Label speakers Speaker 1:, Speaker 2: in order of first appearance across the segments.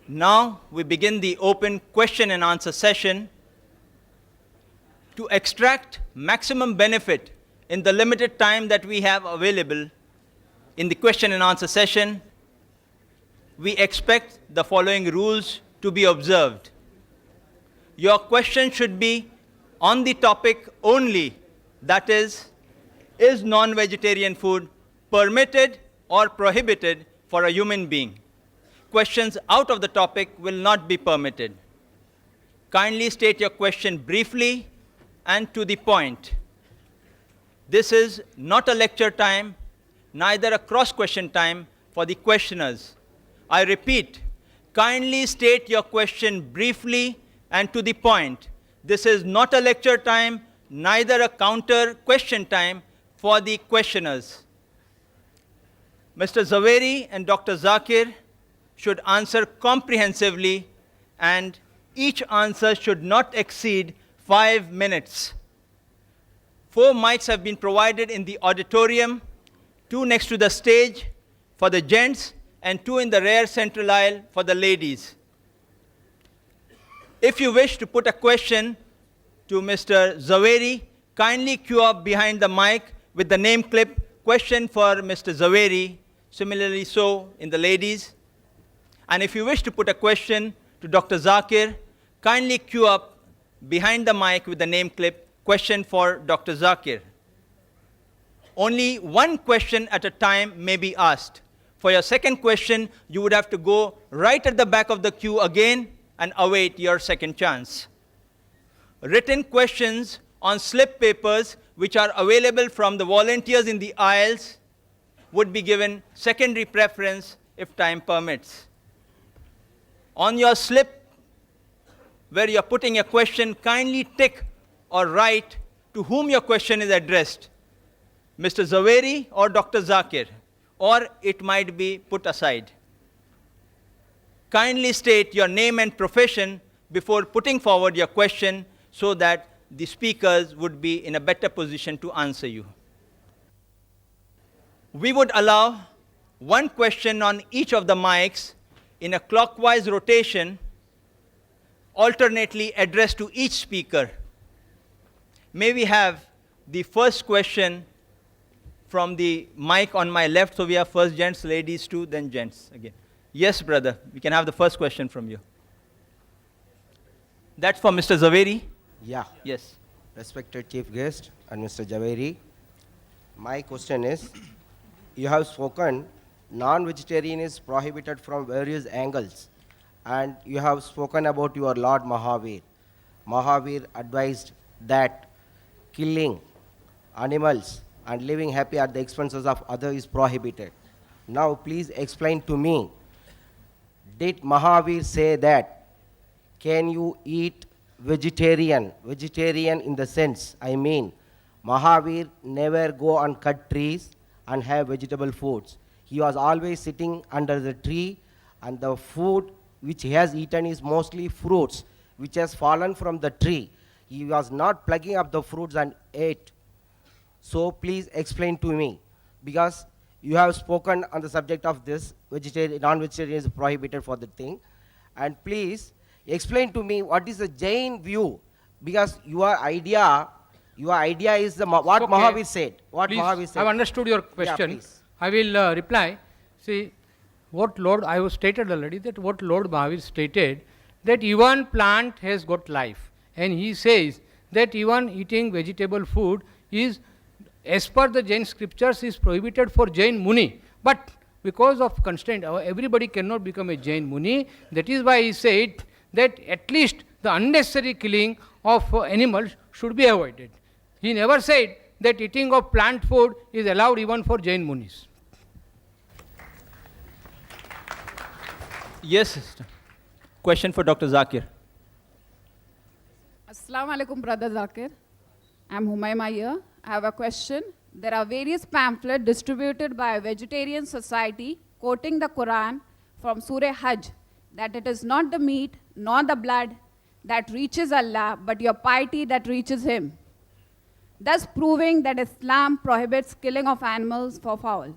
Speaker 1: Now we begin the open question and answer session. To extract maximum benefit in the limited time that we have available in the question and answer session, we expect the following rules to be observed. Your question should be on the topic only, that is non-vegetarian food permitted or prohibited for a human being? Questions out of the topic will not be permitted. Kindly state your question briefly and to the point. This is not a lecture time, neither a cross-question time for the questioners. I repeat, kindly state your question briefly and to the point. This is not a lecture time, neither a counter question time for the questioners. Mr. Zaveri and Dr. Zakir should answer comprehensively, and each answer should not exceed 5 minutes. 4 mics have been provided in the auditorium, 2 next to the stage for the gents, and 2 in the rear central aisle for the ladies. If you wish to put a question to Mr. Zaveri, kindly queue up behind the mic with the name clip, question for Mr. Zaveri, similarly so in the ladies. And if you wish to put a question to Dr. Zakir, kindly queue up behind the mic with the name clip, question for Dr. Zakir. Only one question at a time may be asked. For your second question, you would have to go right at the back of the queue again and await your second chance. Written questions on slip papers, which are available from the volunteers in the aisles, would be given secondary preference if time permits. On your slip, where you're putting your question, kindly tick or write to whom your question is addressed, Mr. Zaveri or Dr. Zakir, or it might be put aside. Kindly state your name and profession before putting forward your question so that the speakers would be in a better position to answer you. We would allow one question on each of the mics in a clockwise rotation, alternately addressed to each speaker. May we have the first question from the mic on my left? So we have first gents, ladies too, then gents again. Yes, brother, we can have the first question from you. That's for Mr. Zaveri?
Speaker 2: Yeah.
Speaker 1: Yes.
Speaker 2: Respected Chief Guest and Mr. Zaveri, my question is, you have spoken non-vegetarian is prohibited from various angles, and you have spoken about your Lord Mahavir. Mahavir advised that killing animals and living happy at the expenses of others is prohibited. Now please explain to me, did Mahavir say that can you eat vegetarian in the sense, I mean, Mahavir never go and cut trees and have vegetable foods. He was always sitting under the tree, and the food which he has eaten is mostly fruits which has fallen from the tree. He was not plucking up the fruits and ate. So please explain to me, because you have spoken on the subject of this, non-vegetarian is prohibited for the thing. And please explain to me what is the Jain view, because your idea is what okay. Mahavir said. What
Speaker 3: please,
Speaker 2: Mahavir said.
Speaker 3: I have understood your question.
Speaker 2: Yeah,
Speaker 3: I will reply. See, what Lord, I have stated already that what Lord Mahavir stated, that even plant has got life. And he says that even eating vegetable food is, as per the Jain scriptures, is prohibited for Jain Muni. But because of constraint, everybody cannot become a Jain Muni. That is why he said that at least the unnecessary killing of animals should be avoided. He never said that eating of plant food is allowed even for Jain Munis.
Speaker 1: Yes, sister. Question for Dr. Zakir.
Speaker 4: Assalamu alaikum, Brother Zakir. I'm Humayma here. I have a question. There are various pamphlets distributed by a vegetarian society quoting the Quran from Surah Hajj, that it is not the meat nor the blood that reaches Allah, but your piety that reaches Him, thus proving that Islam prohibits killing of animals for fowl.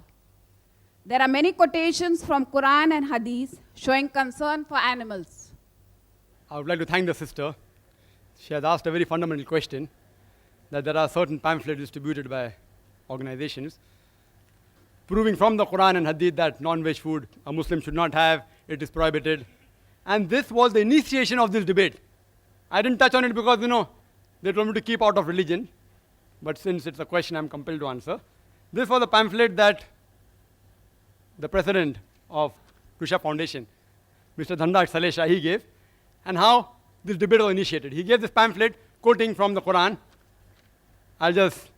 Speaker 4: There are many quotations from Quran and Hadith showing concern for animals.
Speaker 5: I would like to thank the sister. She has asked a very fundamental question, that there are certain pamphlets distributed by organizations proving from the Quran and Hadith that non-veg food a Muslim should not have, it is prohibited. And this was the initiation of this debate. I didn't touch on it because, they told me to keep out of religion. But since it's a question I'm compelled to answer. This was a pamphlet that the president of Tusha Foundation, Mr. Dhandar Salesha, he gave, and how this debate was initiated. He gave this pamphlet quoting from the Quran. I'll just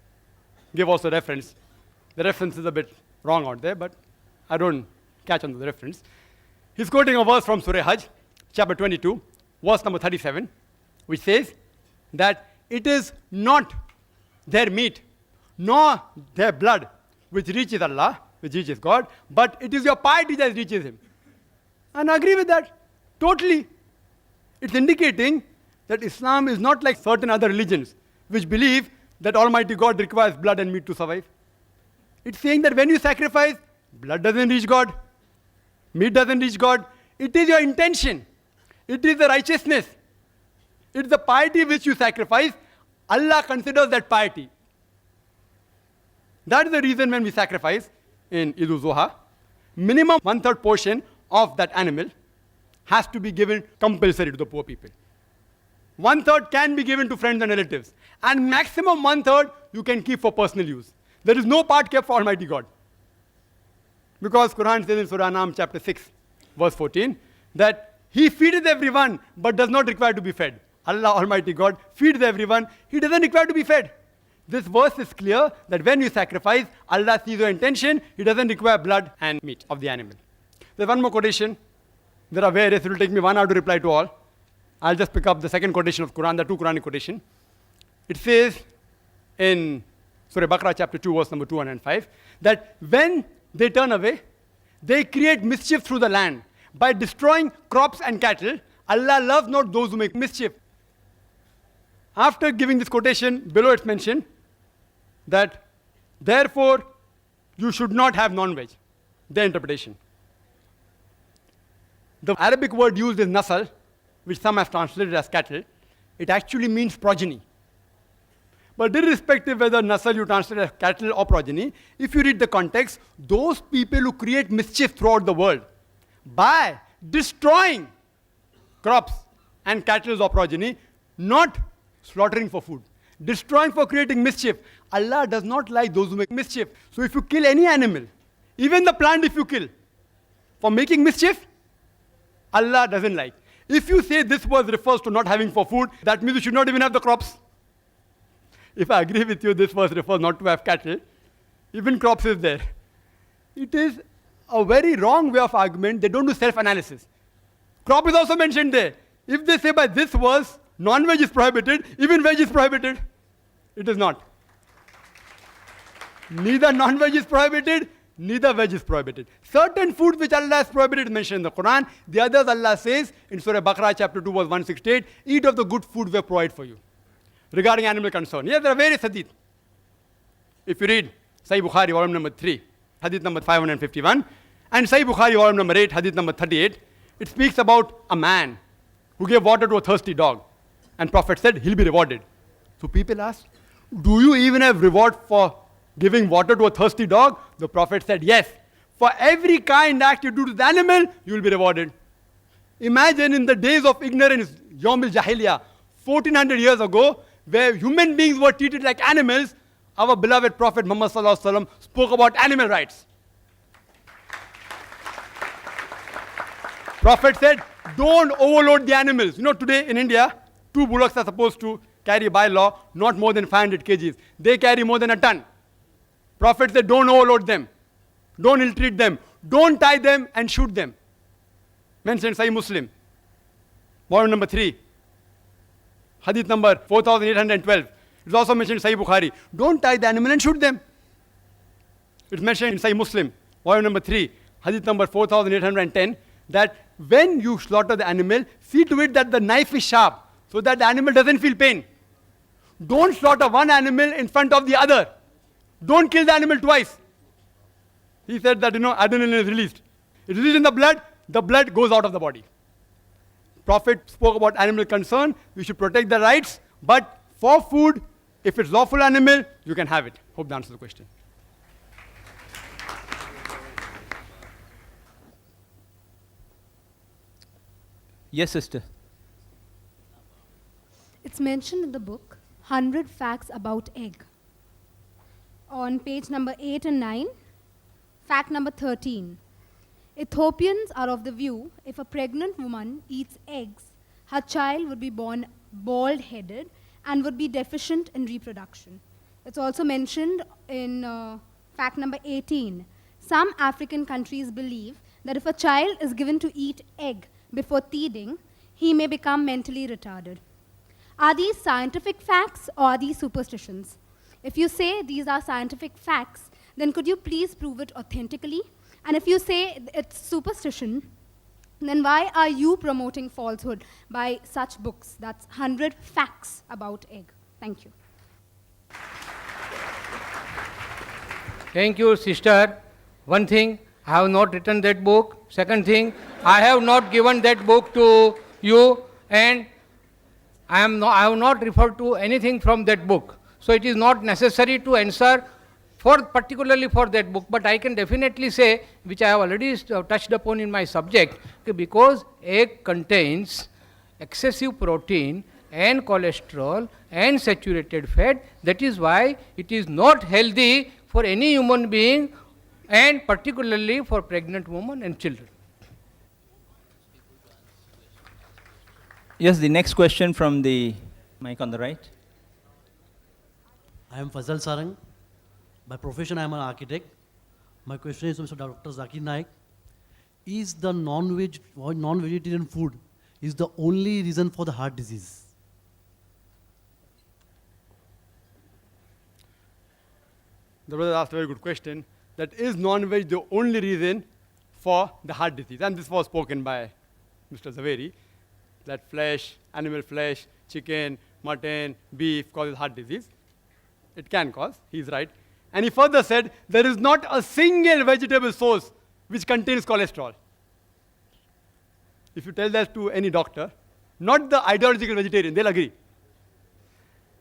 Speaker 5: give also reference. The reference is a bit wrong out there, but I don't catch on to the reference. He's quoting a verse from Surah Hajj, chapter 22, verse number 37, which says that it is not their meat, nor their blood, which reaches Allah, which reaches God, but it is your piety that reaches Him. And I agree with that, totally. It's indicating that Islam is not like certain other religions, which believe that Almighty God requires blood and meat to survive. It's saying that when you sacrifice, blood doesn't reach God, meat doesn't reach God. It is your intention. It is the righteousness. It's the piety which you sacrifice. Allah considers that piety. That is the reason when we sacrifice in Eid al-Zuha, minimum 1/3 portion of that animal has to be given compulsory to the poor people. 1/3 can be given to friends and relatives. And maximum 1/3 you can keep for personal use. There is no part kept for Almighty God. Because Quran says in Surah Anam chapter 6, verse 14, that He feedeth everyone, but does not require to be fed. Allah Almighty God feeds everyone, He doesn't require to be fed. This verse is clear that when you sacrifice, Allah sees your intention, He doesn't require blood and meat of the animal. There's one more quotation. There are various, it will take me 1 hour to reply to all. I'll just pick up the second quotation of Quran, the two Quranic quotation. It says in Surah Baqarah chapter 2, verse number 205, that when they turn away, they create mischief through the land. By destroying crops and cattle, Allah loves not those who make mischief. After giving this quotation, below it's mentioned that therefore you should not have non-veg. Their interpretation. The Arabic word used is nasal, which some have translated as cattle. It actually means progeny. But irrespective whether nasal you translate as cattle or progeny, if you read the context, those people who create mischief throughout the world by destroying crops and cattle or progeny, not slaughtering for food, destroying for creating mischief. Allah does not like those who make mischief. So if you kill any animal, even the plant if you kill, for making mischief, Allah doesn't like. If you say this verse refers to not having for food, that means you should not even have the crops. If I agree with you, this verse refers not to have cattle. Even crops is there. It is a very wrong way of argument. They don't do self-analysis. Crop is also mentioned there. If they say by this verse, non-veg is prohibited, even veg is prohibited. It is not. Neither non-veg is prohibited, neither veg is prohibited. Certain foods which Allah has prohibited is mentioned in the Quran. The others Allah says in Surah Baqarah chapter 2 verse 168, eat of the good food we have provided for you. Regarding animal concern. Yes, there are various hadith. If you read Sahih Bukhari, volume number 3, hadith number 551, and Sahih Bukhari, volume number 8, hadith number 38, it speaks about a man who gave water to a thirsty dog. And Prophet said, he'll be rewarded. So people asked, do you even have reward for giving water to a thirsty dog? The Prophet said, yes. For every kind act you do to the animal, you will be rewarded. Imagine in the days of ignorance, Yawm al-Jahiliyyah, 1400 years ago, where human beings were treated like animals, our beloved Prophet Muhammad sallallahu alaihi wasallam spoke about animal rights. Prophet said, don't overload the animals. Today in India, 2 bullocks are supposed to carry by law not more than 500 kgs. They carry more than a ton. Prophet said, don't overload them. Don't ill-treat them. Don't tie them and shoot them. Mentioned Sahih Muslim, volume number 3. Hadith number 4812. It's also mentioned in Sahih Bukhari. Don't tie the animal and shoot them. It's mentioned in Sahih Muslim, volume number 3, hadith number 4810, that when you slaughter the animal, see to it that the knife is sharp, so that the animal doesn't feel pain. Don't slaughter one animal in front of the other. Don't kill the animal twice. He said that, adrenaline is released. It's released in the blood goes out of the body. Prophet spoke about animal concern. We should protect the rights, but for food, if it's lawful animal, you can have it. Hope that answers the question.
Speaker 1: Yes, sister.
Speaker 6: It's mentioned in the book, 100 Facts About Egg. On page number 8 and 9, fact number 13. Ethiopians are of the view if a pregnant woman eats eggs, her child would be born bald-headed and would be deficient in reproduction. It's also mentioned in fact number 18. Some African countries believe that if a child is given to eat egg before teething, he may become mentally retarded. Are these scientific facts or are these superstitions? If you say these are scientific facts, then could you please prove it authentically? And if you say it's superstition, then why are you promoting falsehood by such books? That's 100 Facts About Egg. Thank you.
Speaker 3: Thank you, sister. One thing, I have not written that book. Second thing, I have not given that book to you, and I have not referred to anything from that book. So it is not necessary to answer particularly for that book, but I can definitely say, which I have already touched upon in my subject, because egg contains excessive protein and cholesterol and saturated fat. That is why it is not healthy for any human being, and particularly for pregnant women and children.
Speaker 1: Yes, the next question from the mic on the right.
Speaker 7: I am Fazal Sarang. By profession, I am an architect. My question is to Mr. Dr. Zakir Naik. Is the non-vegetarian food is the only reason for the heart disease?
Speaker 5: The brother asked a very good question. That is non-veg the only reason for the heart disease? And this was spoken by Mr. Zaveri, that flesh, animal flesh, chicken, mutton, beef causes heart disease. It can cause, he's right. And he further said, there is not a single vegetable source which contains cholesterol. If you tell that to any doctor, not the ideological vegetarian, they'll agree.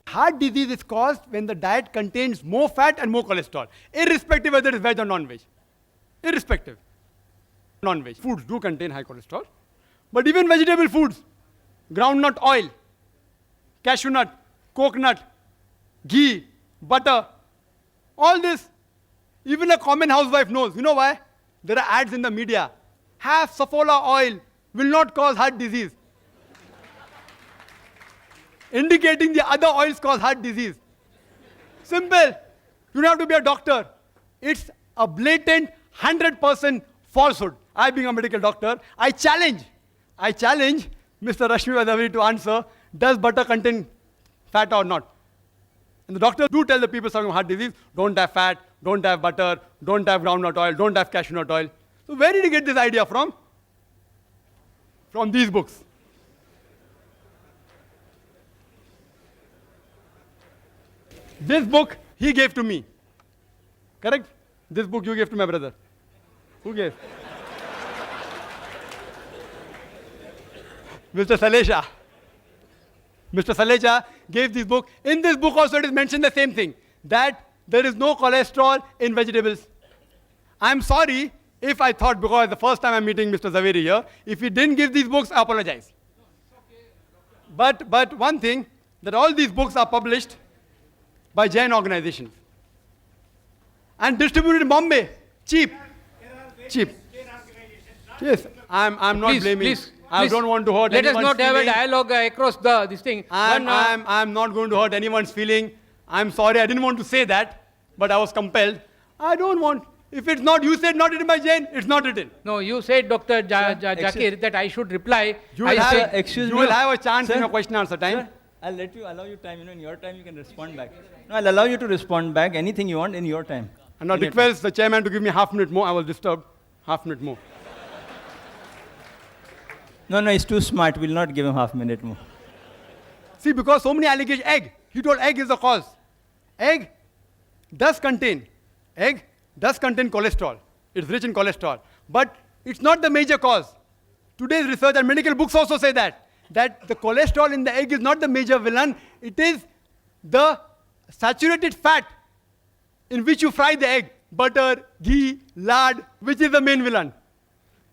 Speaker 5: Heart disease is caused when the diet contains more fat and more cholesterol, irrespective whether it is veg or non-veg. Irrespective. Non-veg foods do contain high cholesterol, but even vegetable foods, groundnut oil, cashew nut, coconut, ghee, butter, all this, even a common housewife knows. You know why? There are ads in the media. Have Safola oil, will not cause heart disease. Indicating the other oils cause heart disease. Simple. You don't have to be a doctor. It's a blatant 100% falsehood. I, being a medical doctor, I challenge Mr. Rashmibhai to answer, does butter contain fat or not? And the doctors do tell the people suffering from heart disease, don't have fat, don't have butter, don't have groundnut oil, don't have cashew nut oil. So where did he get this idea from? From these books. This book he gave to me. Correct? This book you gave to my brother. Who gave? Mr. Salesha. Mr. Salesha gave this book. In this book also it is mentioned the same thing, that there is no cholesterol in vegetables. I'm sorry if I thought, because the first time I'm meeting Mr. Zaveri here, if he didn't give these books, I apologize. But one thing, that all these books are published by Jain organizations and distributed in Bombay, cheap. Yes, I'm not blaming. I don't want to hurt anyone's feeling.
Speaker 3: Let us not have a dialogue across this thing.
Speaker 5: I'm not going to hurt anyone's feeling. I'm sorry, I didn't want to say that, but I was compelled. I don't want. If it's not, you said not written by Jain, it's not written.
Speaker 3: No, you said, Dr. Zakir, that I should reply.
Speaker 5: You will have a chance in your question answer time.
Speaker 1: Sir, I'll allow you time. In your time you can respond back. No, I'll allow you to respond back anything you want in your time.
Speaker 5: And I'll request the chairman to give me half minute more. I was disturbed. Half minute more.
Speaker 1: No, he's too smart. We'll not give him half minute more.
Speaker 5: See, because so many allegations, egg. He told egg is the cause. Egg does contain cholesterol. It's rich in cholesterol. But it's not the major cause. Today's research and medical books also say that the cholesterol in the egg is not the major villain. It is the saturated fat in which you fry the egg. Butter, ghee, lard, which is the main villain.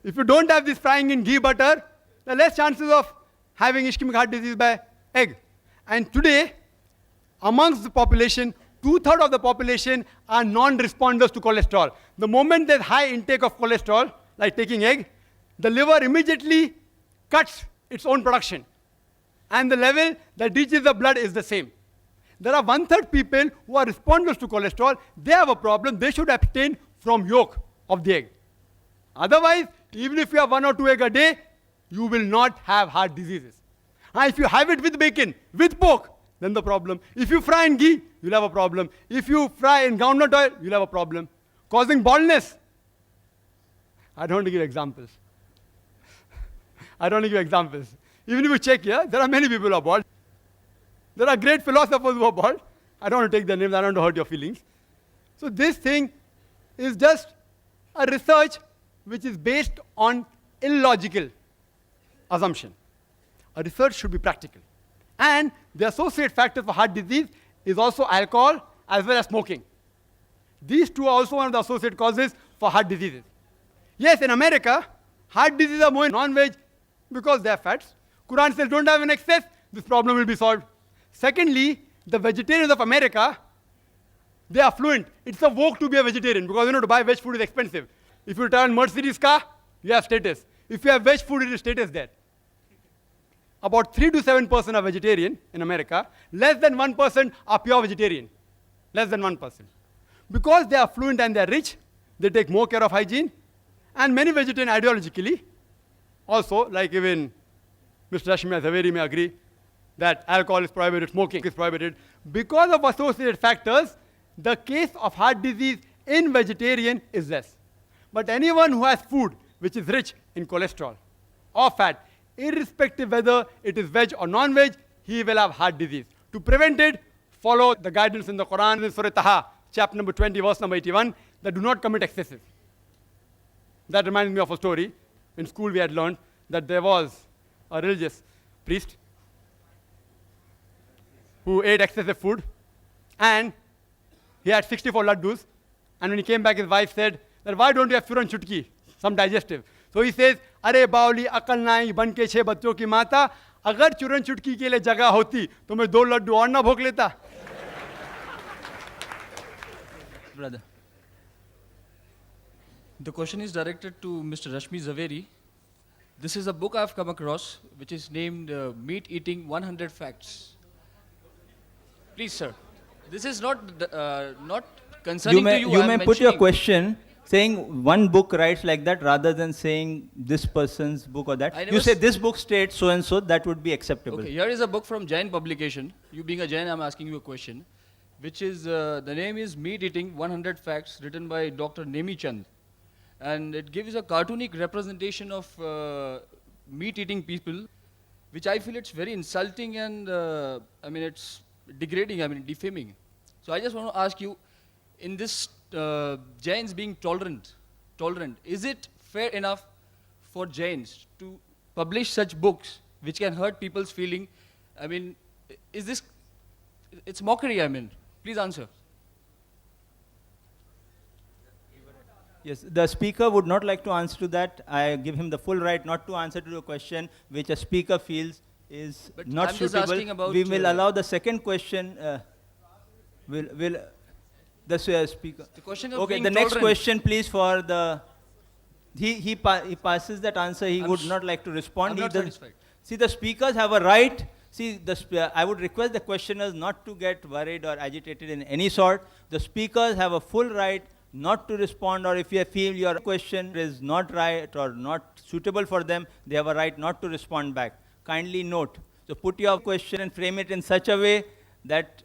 Speaker 5: If you don't have this frying in ghee, butter, there are less chances of having ischemic heart disease by egg. And today, amongst the population, 2/3 of the population are non-responders to cholesterol. The moment there's high intake of cholesterol, like taking egg, the liver immediately cuts its own production. And the level that reaches the blood is the same. There are 1/3 people who are responders to cholesterol. They have a problem. They should abstain from yolk of the egg. Otherwise, even if you have 1 or 2 eggs a day, you will not have heart diseases. And if you have it with bacon, with pork, then the problem. If you fry in ghee, you'll have a problem. If you fry in groundnut oil, you'll have a problem. Causing baldness. I don't want to give examples. I don't want to give examples. Even if you check here, there are many people who are bald. There are great philosophers who are bald. I don't want to take their names. I don't want to hurt your feelings. So this thing is just a research which is based on illogical assumption. A research should be practical. And the associate factor for heart disease is also alcohol as well as smoking. These two are also one of the associate causes for heart diseases. Yes, in America, heart diseases are more in non-veg because they are fats. Quran says don't have an excess, this problem will be solved. Secondly, the vegetarians of America, they are fluent. It's a vogue to be a vegetarian because to buy veg food is expensive. If you turn Mercedes car, you have status. If you have veg food, it is status there. About 3 to 7% are vegetarian in America. Less than 1% are pure vegetarian. Less than 1%. Because they are fluent and they are rich, they take more care of hygiene. And many vegetarian ideologically, also, like even Mr. Rashmibhai, Zaveri may agree, that alcohol is prohibited, smoking is prohibited. Because of associated factors, the case of heart disease in vegetarian is less. But anyone who has food which is rich in cholesterol or fat, irrespective whether it is veg or non-veg, he will have heart disease. To prevent it, follow the guidance in the Quran, in Surah Taha, chapter number 20, verse number 81, that do not commit excesses. That reminds me of a story. In school we had learned that there was a religious priest who ate excessive food, and he had 64 laddus, and when he came back, his wife said, that why don't you have Furan Chutki, some digestive? So he says, Are bauli akal nahi ban ke 6 bachcho ki mata, agar churan chutki ke liye jagah hoti, to main 2 laddu aur na bhog leta.
Speaker 8: Brother. The question is directed to Mr. Rashmi Zaveri. This is a book I've come across, which is named Meat Eating 100 Facts. Please, sir. This is not concerning to you.
Speaker 1: You may put your question saying one book writes like that rather than saying this person's book or that. You say this book states so and so, that would be acceptable.
Speaker 8: Okay, here is a book from Jain publication. You being a Jain, I'm asking you a question, which is, the name is Meat Eating 100 Facts, written by Dr. Nemi Chand. And it gives a cartoonic representation of meat-eating people, which I feel it's very insulting and, it's degrading, defaming. So I just want to ask you, in this Jains being tolerant, is it fair enough for Jains to publish such books which can hurt people's feeling? Is this, it's mockery, Please answer.
Speaker 1: Yes, the speaker would not like to answer to that. I give him the full right not to answer to a question which a speaker feels is
Speaker 8: But
Speaker 1: not
Speaker 8: I'm just
Speaker 1: suitable.
Speaker 8: asking about,
Speaker 1: We will allow the second question. The speaker.
Speaker 8: The question of
Speaker 1: Okay,
Speaker 8: being
Speaker 1: the next
Speaker 8: tolerant.
Speaker 1: question, please, for the. He passes that answer. He would not like to respond.
Speaker 8: I'm
Speaker 1: He
Speaker 8: not
Speaker 1: doesn't-
Speaker 8: satisfied.
Speaker 1: See, the speakers have a right. See, I would request the questioners not to get worried or agitated in any sort. The speakers have a full right not to respond, or if you feel your question is not right or not suitable for them, they have a right not to respond back. Kindly note. So put your question and frame it in such a way that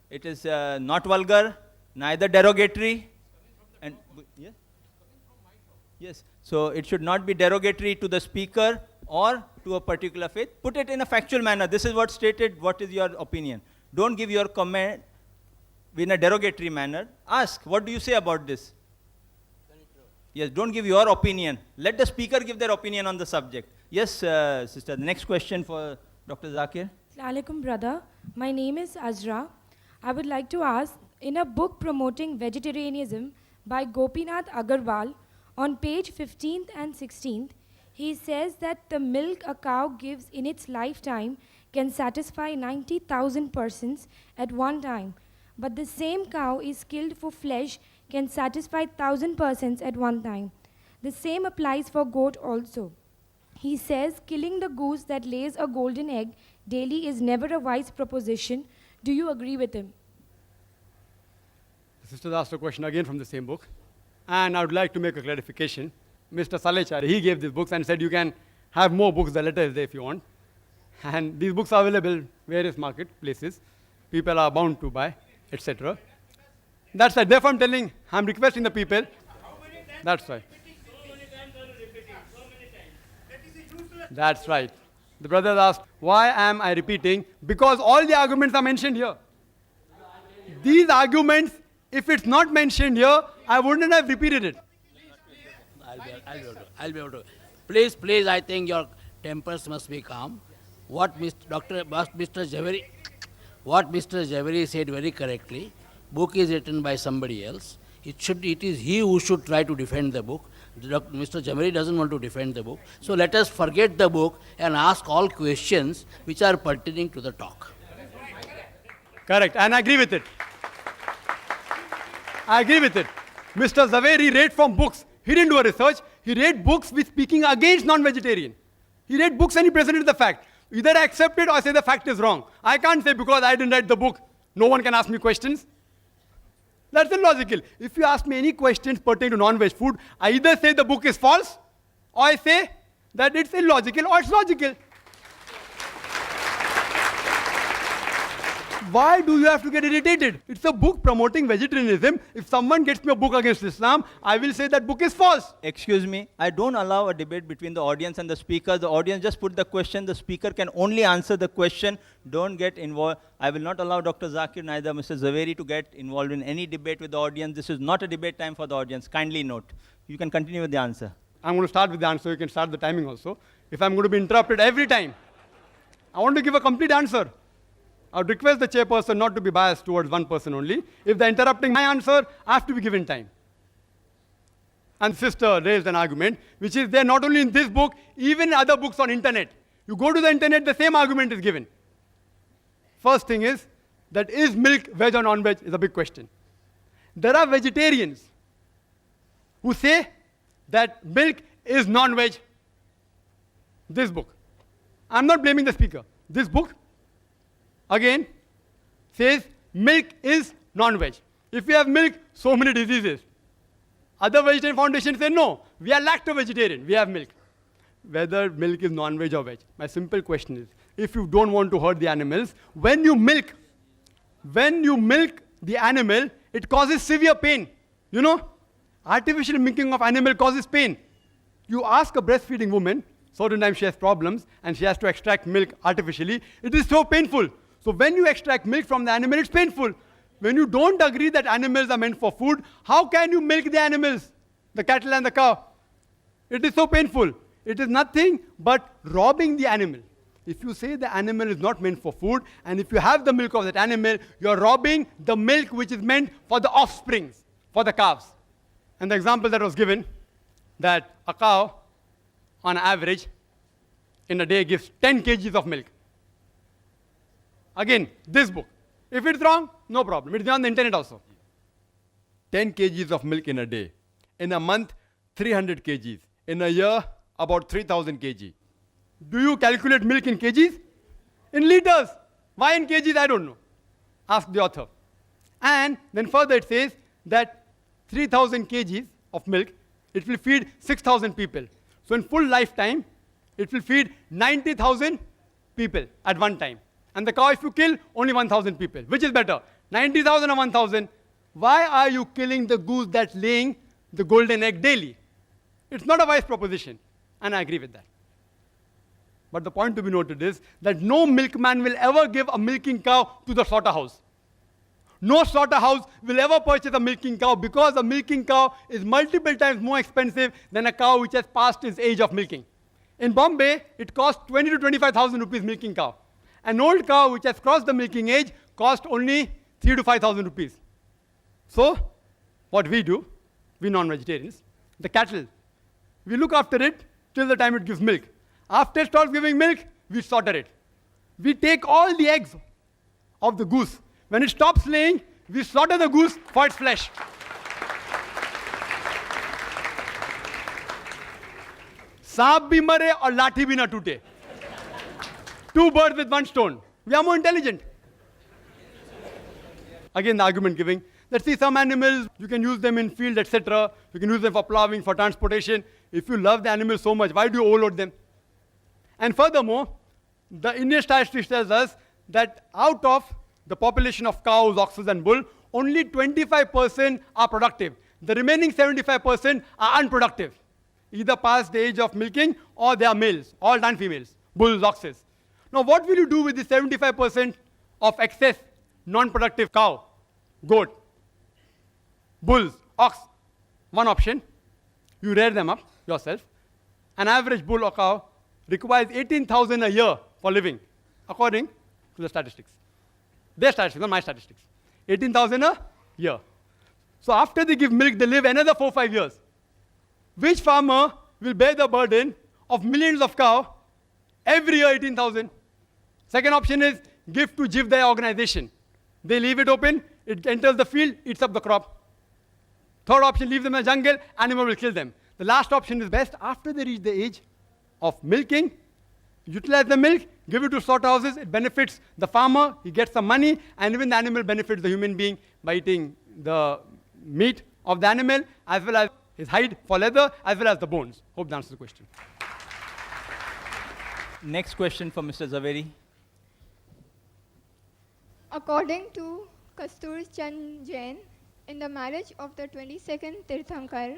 Speaker 1: it is not vulgar, neither derogatory. And yes? Yes. So it should not be derogatory to the speaker or to a particular faith. Put it in a factual manner. This is what stated. What is your opinion? Don't give your comment in a derogatory manner. Ask, what do you say about this? Yes, don't give your opinion. Let the speaker give their opinion on the subject. Yes, sister, the next question for Dr. Zakir.
Speaker 9: Alaikum, brother. My name is Azra. I would like to ask, in a book promoting vegetarianism by Gopinath Agarwal, on page 15th and 16th, he says that the milk a cow gives in its lifetime can satisfy 90,000 persons at one time. But the same cow is killed for flesh can satisfy 1,000 persons at one time. The same applies for goat also. He says killing the goose that lays a golden egg daily is never a wise proposition. Do you agree with him?
Speaker 5: The sister asked a question again from the same book. And I would like to make a clarification. Mr. Salechari, he gave these books and said you can have more books, the letter is there if you want. And these books are available various marketplaces. People are bound to buy, etc. That's right. Therefore, I'm requesting the people. That's right. That's right. The brother asked, why am I repeating? Because all the arguments are mentioned here. These arguments, if it's not mentioned here, I wouldn't have repeated it.
Speaker 10: I'll be able to. Please, I think your tempers must be calm. What Mr. Zaveri said very correctly, book is written by somebody else. It is he who should try to defend the book. Mr. Zaveri doesn't want to defend the book. So let us forget the book and ask all questions which are pertaining to the talk.
Speaker 5: Correct, and I agree with it. Mr. Zaveri read from books. He didn't do a research. He read books which speaking against non-vegetarian. He read books and he presented the fact. Either I accept it or I say the fact is wrong. I can't say because I didn't read the book, no one can ask me questions. That's illogical. If you ask me any questions pertaining to non-veg food, I either say the book is false or I say that it's illogical or it's logical. Why do you have to get irritated? It's a book promoting vegetarianism. If someone gets me a book against Islam, I will say that book is false.
Speaker 1: Excuse me, I don't allow a debate between the audience and the speaker. The audience just put the question, the speaker can only answer the question. Don't get involved. I will not allow Dr. Zakir, neither Mr. Zaveri to get involved in any debate with the audience. This is not a debate time for the audience. Kindly note. You can continue with the answer.
Speaker 5: I'm going to start with the answer. You can start the timing also. If I'm going to be interrupted every time, I want to give a complete answer. I would request the chairperson not to be biased towards one person only. If they're interrupting my answer, I have to be given time. And sister raised an argument, which is there not only in this book, even in other books on internet. You go to the internet, the same argument is given. First thing is, that is milk veg or non-veg is a big question. There are vegetarians who say that milk is non-veg. This book. I'm not blaming the speaker. This book again says milk is non-veg. If we have milk, so many diseases. Other vegetarian foundations say no, we are lacto-vegetarian, we have milk. Whether milk is non-veg or veg. My simple question is, if you don't want to hurt the animals, when you milk the animal, it causes severe pain. You know, artificial milking of animal causes pain. You ask a breastfeeding woman, certain times she has problems and she has to extract milk artificially, it is so painful. So when you extract milk from the animal, it's painful. When you don't agree that animals are meant for food, how can you milk the animals, the cattle and the cow? It is so painful. It is nothing but robbing the animal. If you say the animal is not meant for food, and if you have the milk of that animal, you're robbing the milk which is meant for the offsprings, for the calves. And the example that was given, that a cow, on average, in a day gives 10 kgs of milk. Again, this book. If it's wrong, no problem. It's on the internet also. 10 kgs of milk in a day. In a month, 300 kgs. In a year, about 3,000 kg. Do you calculate milk in kgs? In liters. Why in kgs? I don't know. Ask the author. And then further it says that 3,000 kgs of milk, it will feed 6,000 people. So in full lifetime, it will feed 90,000 people at one time. And the cow, if you kill, only 1,000 people. Which is better? 90,000 or 1,000? Why are you killing the goose that's laying the golden egg daily? It's not a wise proposition. And I agree with that. But the point to be noted is that no milkman will ever give a milking cow to the slaughterhouse. No slaughterhouse will ever purchase a milking cow because a milking cow is multiple times more expensive than a cow which has passed its age of milking. In Bombay, it costs 20 to 25,000 rupees milking cow. An old cow which has crossed the milking age costs only 3 to 5,000 rupees. So, what we do, we non-vegetarians, the cattle, we look after it till the time it gives milk. After it starts giving milk, we slaughter it. We take all the eggs of the goose. When it stops laying, we slaughter the goose for its flesh. सांप भी मरे और लाठी भी ना टूटे. Two birds with one stone. We are more intelligent. Again, the argument giving. Let's see, some animals, you can use them in field, etc. You can use them for plowing, for transportation. If you love the animals so much, why do you overload them? And furthermore, the Indian statistics tells us that out of the population of cows, oxen, and bull, only 25% are productive. The remaining 75% are unproductive, either past the age of milking or they are males, all non-females, bulls, oxes. Now, what will you do with the 75% of excess non-productive cow, goat, bulls, ox? One option, you rear them up yourself. An average bull or cow requires 18,000 a year for living, according to the statistics. Their statistics, not my statistics. 18,000 a year. So after they give milk, they live another 4 or 5 years. Which farmer will bear the burden of millions of cows every year, 18,000? Second option is give to Jivdaya organization. They leave it open, it enters the field, eats up the crop. Third option, leave them in the jungle, animal will kill them. The last option is best. After they reach the age of milking, utilize the milk, give it to slaughterhouses, it benefits the farmer, he gets some money, and even the animal benefits the human being by eating the meat of the animal, as well as his hide for leather, as well as the bones. Hope that answers the question.
Speaker 1: Next question for Mr. Zaveri.
Speaker 11: According to Kastur Chand Jain, in the marriage of the 22nd Tirthankar,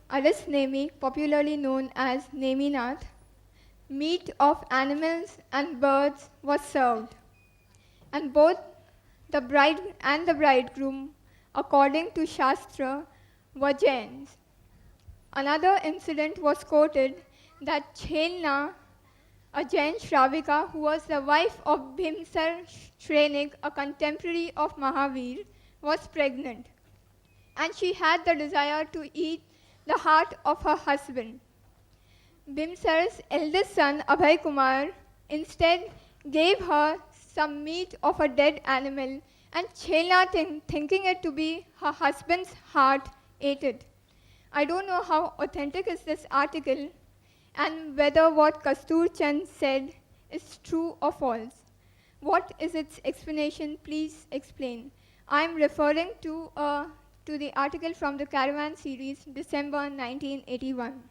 Speaker 11: Aris Nemi, popularly known as Neminath, meat of animals and birds was served, and both the bride and the bridegroom, according to Shastra, were Jains. Another incident was quoted that Chelna, a Jain Shravika who was the wife of Bhimsar Shrenik, a contemporary of Mahavir, was pregnant, and she had the desire to eat the heart of her husband. Bhimsar's eldest son, Abhay Kumar, instead gave her some meat of a dead animal, and Chelna, thinking it to be her husband's heart, ate it. I don't know how authentic is this article and whether what Kastur Chand said is true or false. What is its explanation? Please explain. I am referring to the article from the Caravan series, December 1981.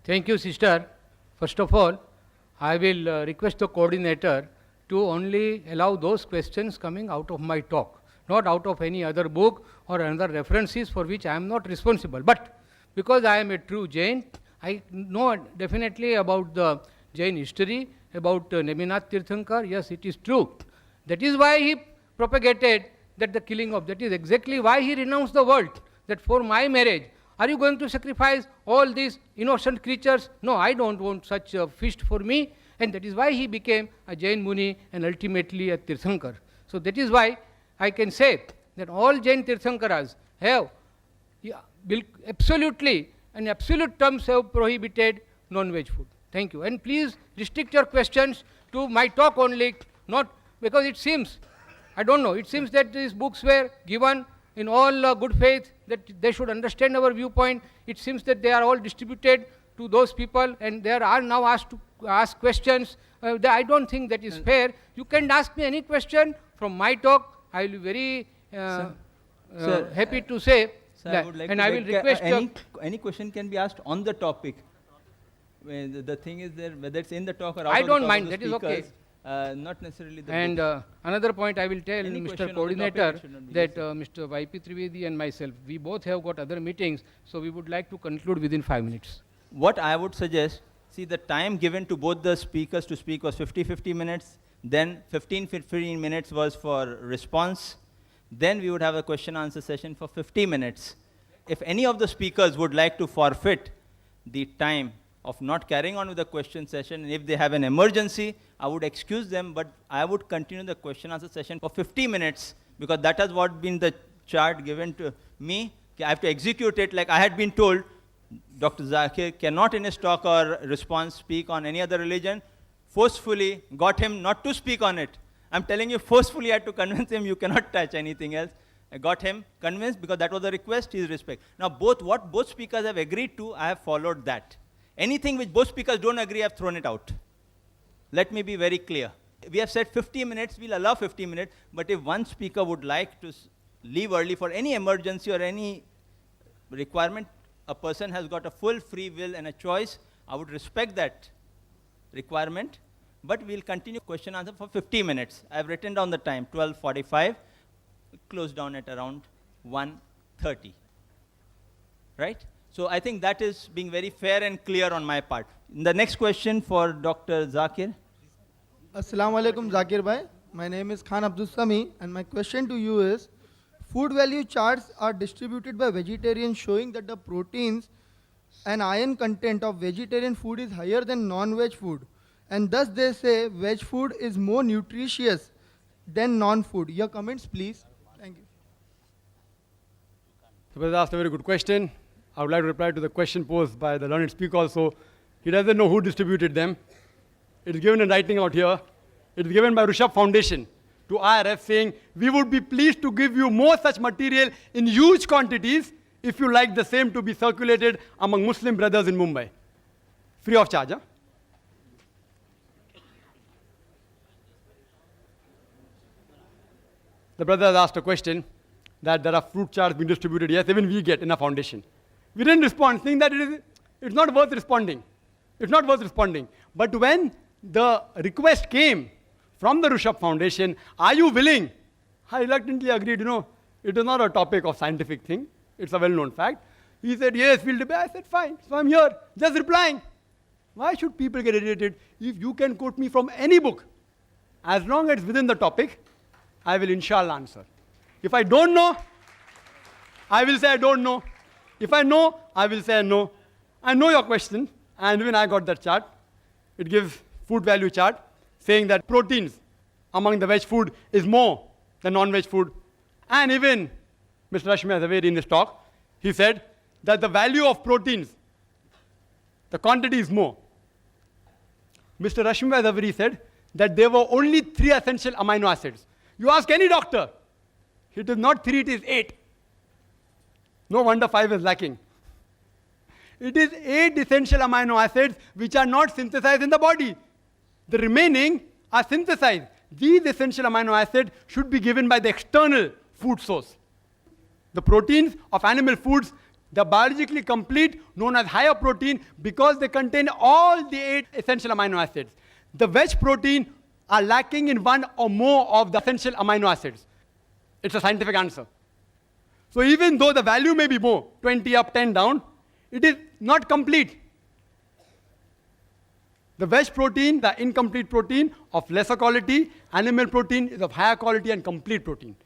Speaker 3: Thank you, sister. First of all, I will request the coordinator to only allow those questions coming out of my talk, not out of any other book or another references for which I am not responsible. But because I am a true Jain, I know definitely about the Jain history, about Neminath Tirthankar. Yes, it is true. That is why he propagated that the killing of, that is exactly why he renounced the world, that for my marriage, are you going to sacrifice all these innocent creatures? No, I don't want such a feast for me. And that is why he became a Jain Muni and ultimately a Tirthankar. So that is why I can say that all Jain Tirthankaras have absolutely, in absolute terms, have prohibited non-veg food. Thank you. And please restrict your questions to my talk only, not because it seems, I don't know, it seems that these books were given in all good faith, that they should understand our viewpoint. It seems that they are all distributed to those people and they are now asked to ask questions. I don't think that is fair. You can ask me any question from my talk. I will be very happy to say that.
Speaker 1: I would like
Speaker 3: and
Speaker 1: to
Speaker 3: I will request
Speaker 1: any question can be asked on the topic. The thing is there, whether it's in the talk or out
Speaker 3: I
Speaker 1: of
Speaker 3: don't
Speaker 1: the talk
Speaker 3: mind,
Speaker 1: of the
Speaker 3: that is okay.
Speaker 1: speakers, not necessarily the
Speaker 3: And
Speaker 1: books.
Speaker 3: another point I will tell
Speaker 1: Any question
Speaker 3: Mr.
Speaker 1: on the
Speaker 3: Coordinator
Speaker 1: topic, it should not be
Speaker 3: that Mr. YP Trivedi and myself, we both have got other meetings, so we would like to conclude within 5 minutes.
Speaker 1: What I would suggest, see, the time given to both the speakers to speak was 50 minutes. Then 15 minutes was for response. Then we would have a question answer session for 50 minutes. If any of the speakers would like to forfeit the time of not carrying on with the question session, and if they have an emergency, I would excuse them, but I would continue the question answer session for 50 minutes, because that has what been the chart given to me. I have to execute it like I had been told. Dr. Zakir cannot in his talk or response speak on any other religion. Forcefully got him not to speak on it. I'm telling you, forcefully I had to convince him you cannot touch anything else. I got him convinced because that was the request, his respect. Now what both speakers have agreed to, I have followed that. Anything which both speakers don't agree, I have thrown it out. Let me be very clear. We have said 50 minutes, we'll allow 50 minutes, but if one speaker would like to leave early for any emergency or any requirement, a person has got a full free will and a choice. I would respect that requirement, but we'll continue question answer for 50 minutes. I've written down the time, 12:45, close down at around 1:30, right? So I think that is being very fair and clear on my part. The next question for Dr. Zakir.
Speaker 12: Assalamu alaikum, Zakir bhai. My name is Khan Abdul Sami, and my question to you is, food value charts are distributed by vegetarians showing that the proteins and iron content of vegetarian food is higher than non-veg food, and thus they say veg food is more nutritious than non-food. Your comments, please. Thank you.
Speaker 5: So, brother asked a very good question. I would like to reply to the question posed by the learned speaker also. He doesn't know who distributed them. It is given in writing out here. It is given by Rishabh Foundation to IRF saying, we would be pleased to give you more such material in huge quantities if you like the same to be circulated among Muslim brothers in Mumbai. Free of charge, huh? The brother has asked a question that there are fruit charts being distributed. Yes, even we get in a foundation. We didn't respond, saying that it's not worth responding. It's not worth responding. But when the request came from the Rishabh Foundation, are you willing? I reluctantly agreed, it is not a topic of scientific thing. It's a well-known fact. He said, yes, we'll debate. I said, fine. So I'm here, just replying. Why should people get irritated? If you can quote me from any book, as long as it's within the topic, I will inshallah answer. If I don't know, I will say I don't know. If I know, I will say no. I know your question, and when I got that chart, it gives food value chart, saying that proteins among the veg food is more than non-veg food. And even Mr. Rashmibhai Zaveri in this talk, he said that the value of proteins, the quantity is more. Mr. Rashmibhai Zaveri said that there were only 3 essential amino acids. You ask any doctor, it is not 3, it is 8. No wonder 5 is lacking. It is 8 essential amino acids which are not synthesized in the body. The remaining are synthesized. These essential amino acids should be given by the external food source. The proteins of animal foods, they're biologically complete, known as higher protein, because they contain all the 8 essential amino acids. The veg protein are lacking in 1 or more of the essential amino acids. It's a scientific answer. So even though the value may be more, 20 up, 10 down, it is not complete. The veg protein, the incomplete protein of lesser quality, animal protein is of higher quality and complete protein.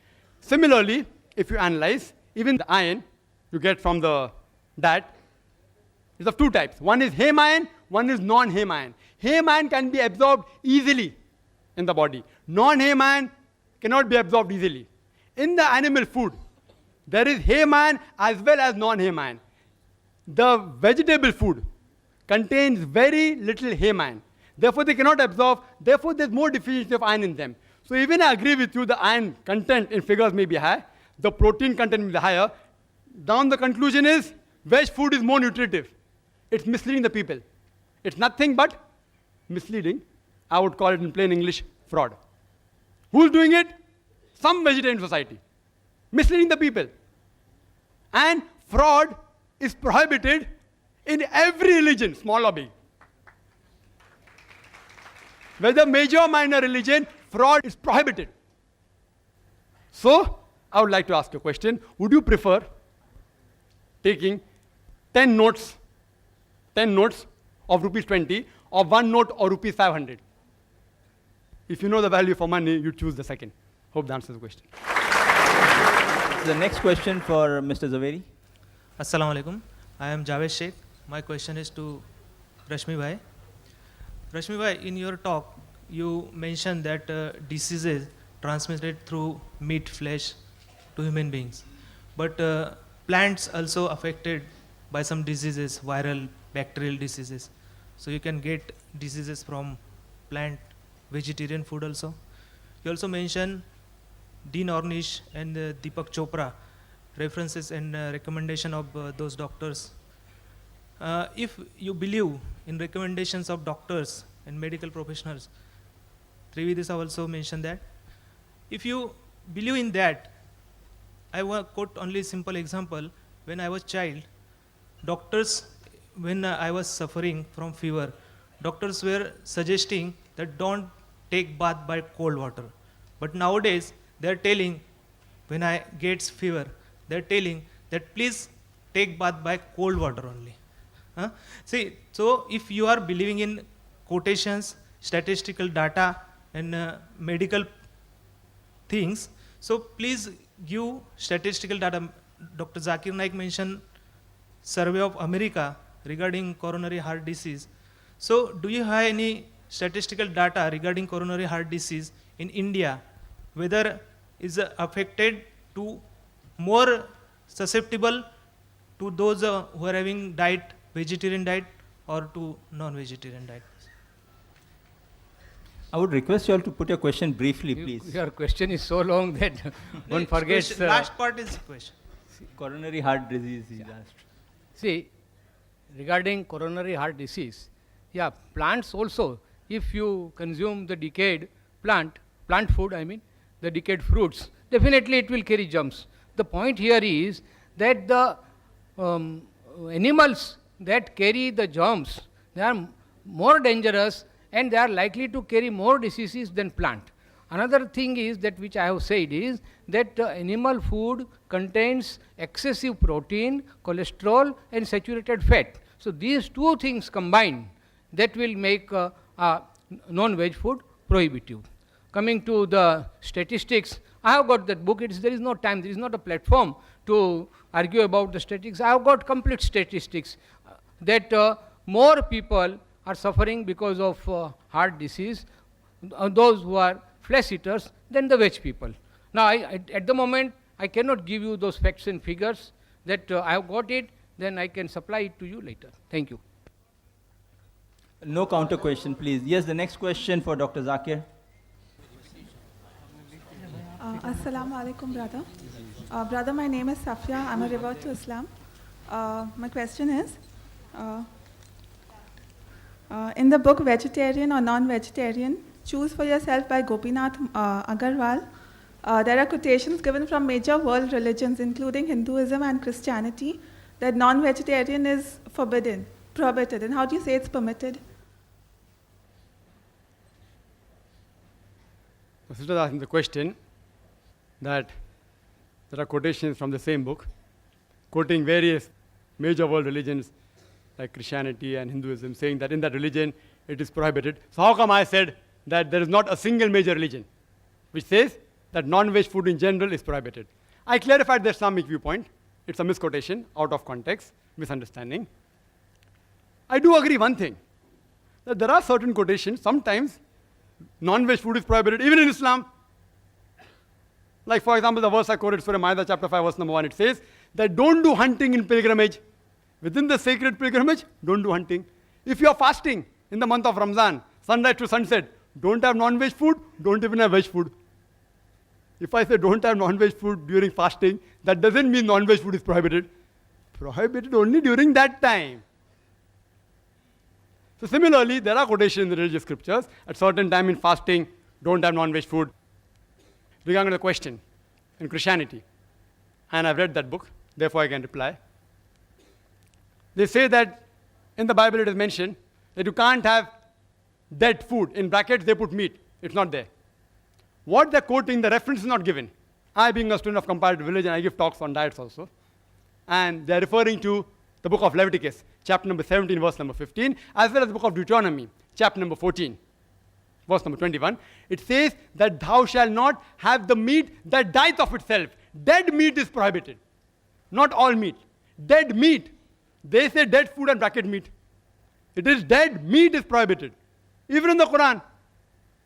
Speaker 5: Similarly, if you analyze, even the iron you get from the diet is of 2 types. One is heme iron, one is non-heme iron. Heme iron can be absorbed easily in the body. Non-heme iron cannot be absorbed easily. In the animal food, there is heme iron as well as non-heme iron. The vegetable food contains very little heme iron. Therefore, they cannot absorb. Therefore, there's more deficiency of iron in them. So even I agree with you, the iron content in figures may be high. The protein content may be higher. Down the conclusion is, veg food is more nutritive. It's misleading the people. It's nothing but misleading. I would call it in plain English, fraud. Who's doing it? Some vegetarian society. Misleading the people. And fraud is prohibited in every religion, small or big. Whether major or minor religion, fraud is prohibited. So, I would like to ask you a question. Would you prefer taking 10 notes of rupees 20 or 1 note or rupees 500? if you know the value for money, you choose the second. Hope that answers the question.
Speaker 1: The next question for Mr. Zaveri.
Speaker 13: Assalamu alaikum. I am Javed Sheikh. My question is to Rashmibhai. Rashmibhai, in your talk, you mentioned that diseases transmitted through meat, flesh to human beings. But plants also affected by some diseases, viral, bacterial diseases. So you can get diseases from plant, vegetarian food also. You also mentioned Dean Ornish and Deepak Chopra, references and recommendation of those doctors. If you believe in recommendations of doctors and medical professionals, Trividis also mentioned that. If you believe in that, I will quote only simple example. When I was child, doctors, when I was suffering from fever, doctors were suggesting that don't take bath by cold water. But nowadays, they're telling, when I get fever, they're telling that please take bath by cold water only. See, so if you are believing in quotations, statistical data, and medical things, so please give statistical data. Dr. Zakir Naik mentioned survey of America regarding coronary heart disease. So do you have any statistical data regarding coronary heart disease in India, whether is affected to more susceptible to those who are having diet, vegetarian diet, or to non-vegetarian diet?
Speaker 1: I would request you all to put your question briefly, please.
Speaker 3: Your question is so long that one forgets.
Speaker 1: Last part is the question. Coronary heart disease is asked.
Speaker 3: See, regarding coronary heart disease, yeah, plants also, if you consume the decayed plant food, I mean, the decayed fruits, definitely it will carry germs. The point here is that the animals that carry the germs, they are more dangerous and they are likely to carry more diseases than plant. Another thing is that which I have said is that animal food contains excessive protein, cholesterol and saturated fat. So these two things combined that will make non-veg food prohibitive. Coming to the statistics, I have got that book. There is no time, there is not a platform to argue about the statistics. I have got complete statistics that more people are suffering because of heart disease, those who are flesh eaters, than the veg people. Now, at the moment, I cannot give you those facts and figures that I have got it, then I can supply it to you later. Thank you.
Speaker 1: No counter question, please. Yes, the next question for Dr. Zakir.
Speaker 14: Assalamu alaikum, brother. Brother, my name is Safia. I'm a revert to Islam. My question is, in the book Vegetarian or Non-Vegetarian, Choose for Yourself by Gopinath Agarwal, there are quotations given from major world religions, including Hinduism and Christianity, that non-vegetarian is forbidden, prohibited. And how do you say it's permitted?
Speaker 5: The sister is asking the question that there are quotations from the same book, quoting various major world religions like Christianity and Hinduism, saying that in that religion it is prohibited. So how come I said that there is not a single major religion which says that non-veg food in general is prohibited? I clarified the Islamic viewpoint. It's a misquotation, out of context, misunderstanding. I do agree one thing, that there are certain quotations, sometimes non-veg food is prohibited, even in Islam. Like for example, the verse I quoted, Surah Ma'idah chapter 5, verse number 1, it says that don't do hunting in pilgrimage. Within the sacred pilgrimage, don't do hunting. If you are fasting in the month of Ramzan, sunrise to sunset, don't have non-veg food, don't even have veg food. If I say don't have non-veg food during fasting, that doesn't mean non-veg food is prohibited. Prohibited only during that time. So similarly, there are quotations in the religious scriptures, at certain time in fasting, don't have non-veg food. Regarding the question in Christianity, and I've read that book, therefore I can reply. They say that in the Bible it is mentioned that you can't have dead food. In brackets they put meat. It's not there. What they're quoting, the reference is not given. I, being a student of comparative religion, I give talks on diets also. And they're referring to the book of Leviticus, chapter number 17, verse number 15, as well as the book of Deuteronomy, chapter number 14. verse number 21, it says that thou shalt not have the meat that dieth of itself. Dead meat is prohibited. Not all meat. Dead meat. They say dead food and bracket meat. It is dead meat is prohibited. Even in the Quran.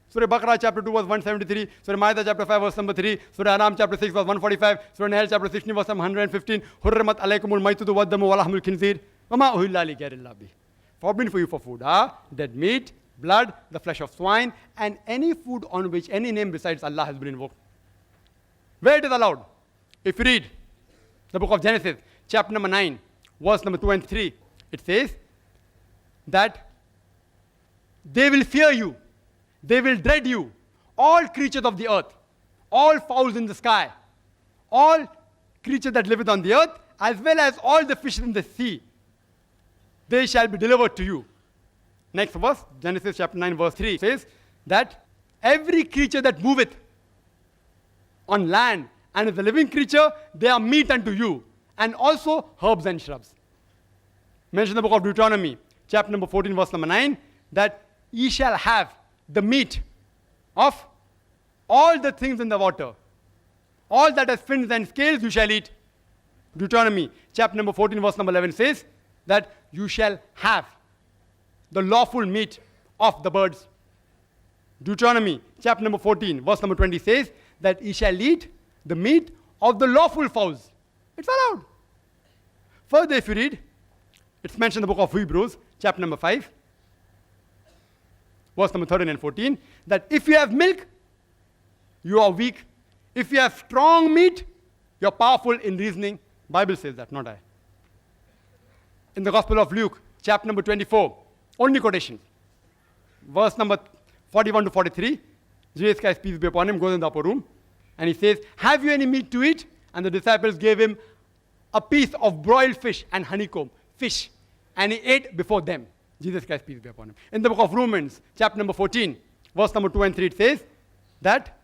Speaker 5: Surah Baqarah chapter 2 verse 173, Surah Ma'idah chapter 5 verse number 3, Surah Anam chapter 6 verse 145, Surah Nahl chapter 16 verse 115, Hurrimat alaykumul maitudu waddamu wa lahmul khinzir, wa ma uhilla li ghayrillah bih. Forbidden for you for food are dead meat, blood, the flesh of swine, and any food on which any name besides Allah has been invoked. Where it is allowed? If you read the book of Genesis, chapter number 9, verse number 2 and 3, it says that they will fear you, they will dread you, all creatures of the earth, all fowls in the sky, all creatures that liveth on the earth, as well as all the fish in the sea, they shall be delivered to you. Next verse, Genesis chapter 9, verse 3 says that every creature that moveth on land and is a living creature, they are meat unto you, and also herbs and shrubs. Mention the book of Deuteronomy, chapter number 14, verse number 9, that ye shall have the meat of all the things in the water. All that has fins and scales you shall eat. Deuteronomy, chapter number 14, verse number 11 says that you shall have the lawful meat of the birds. Deuteronomy, chapter number 14, verse number 20 says that ye shall eat the meat of the lawful fowls. It's allowed. Further, if you read, it's mentioned in the book of Hebrews, chapter number 5, verse number 13 and 14, that if you have milk, you are weak. If you have strong meat, you are powerful in reasoning. Bible says that, not I. In the Gospel of Luke, chapter number 24, only quotation, verse number 41 to 43, Jesus Christ, peace be upon him, goes in the upper room, and he says, have you any meat to eat? And the disciples gave him a piece of broiled fish and honeycomb, fish, and he ate before them. Jesus Christ, peace be upon him. In the book of Romans, chapter number 14, verse number 2 and 3, it says that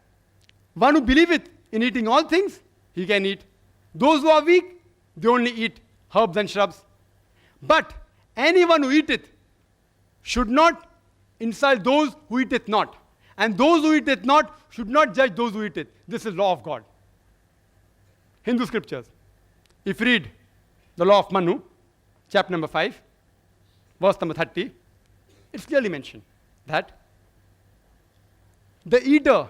Speaker 5: one who believeth in eating all things, he can eat. Those who are weak, they only eat herbs and shrubs. But anyone who eateth should not insult those who eateth not. And those who eateth not should not judge those who eateth. This is law of God. Hindu scriptures. If you read the law of Manu, chapter number 5, verse number 30, it's clearly mentioned that the eater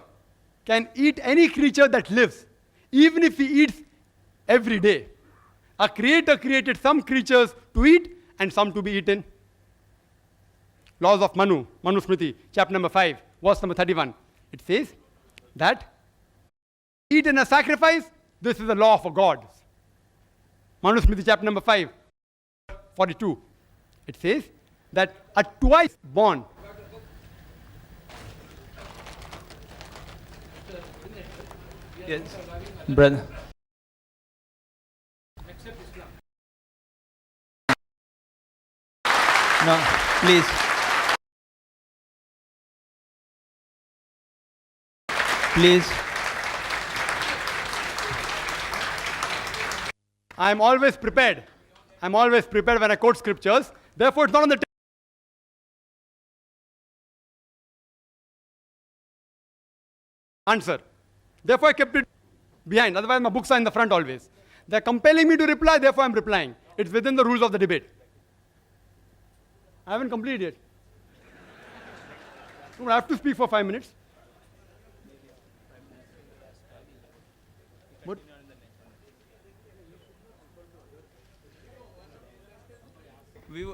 Speaker 5: can eat any creature that lives, even if he eats every day. A creator created some creatures to eat and some to be eaten. Laws of Manu, Manu Smriti, chapter number 5, verse number 31. It says that eat in a sacrifice, this is the law of God. Manu Smriti, chapter number 5, 42. It says that a twice born
Speaker 1: yes, brother. No, please. Please.
Speaker 5: I'm always prepared. I'm always prepared when I quote scriptures. Therefore, it's not on the answer. Therefore, I kept it behind. Otherwise, my books are in the front always. They're compelling me to reply, therefore I'm replying. It's within the rules of the debate. I haven't completed yet. I have to speak for 5 minutes. What?
Speaker 1: We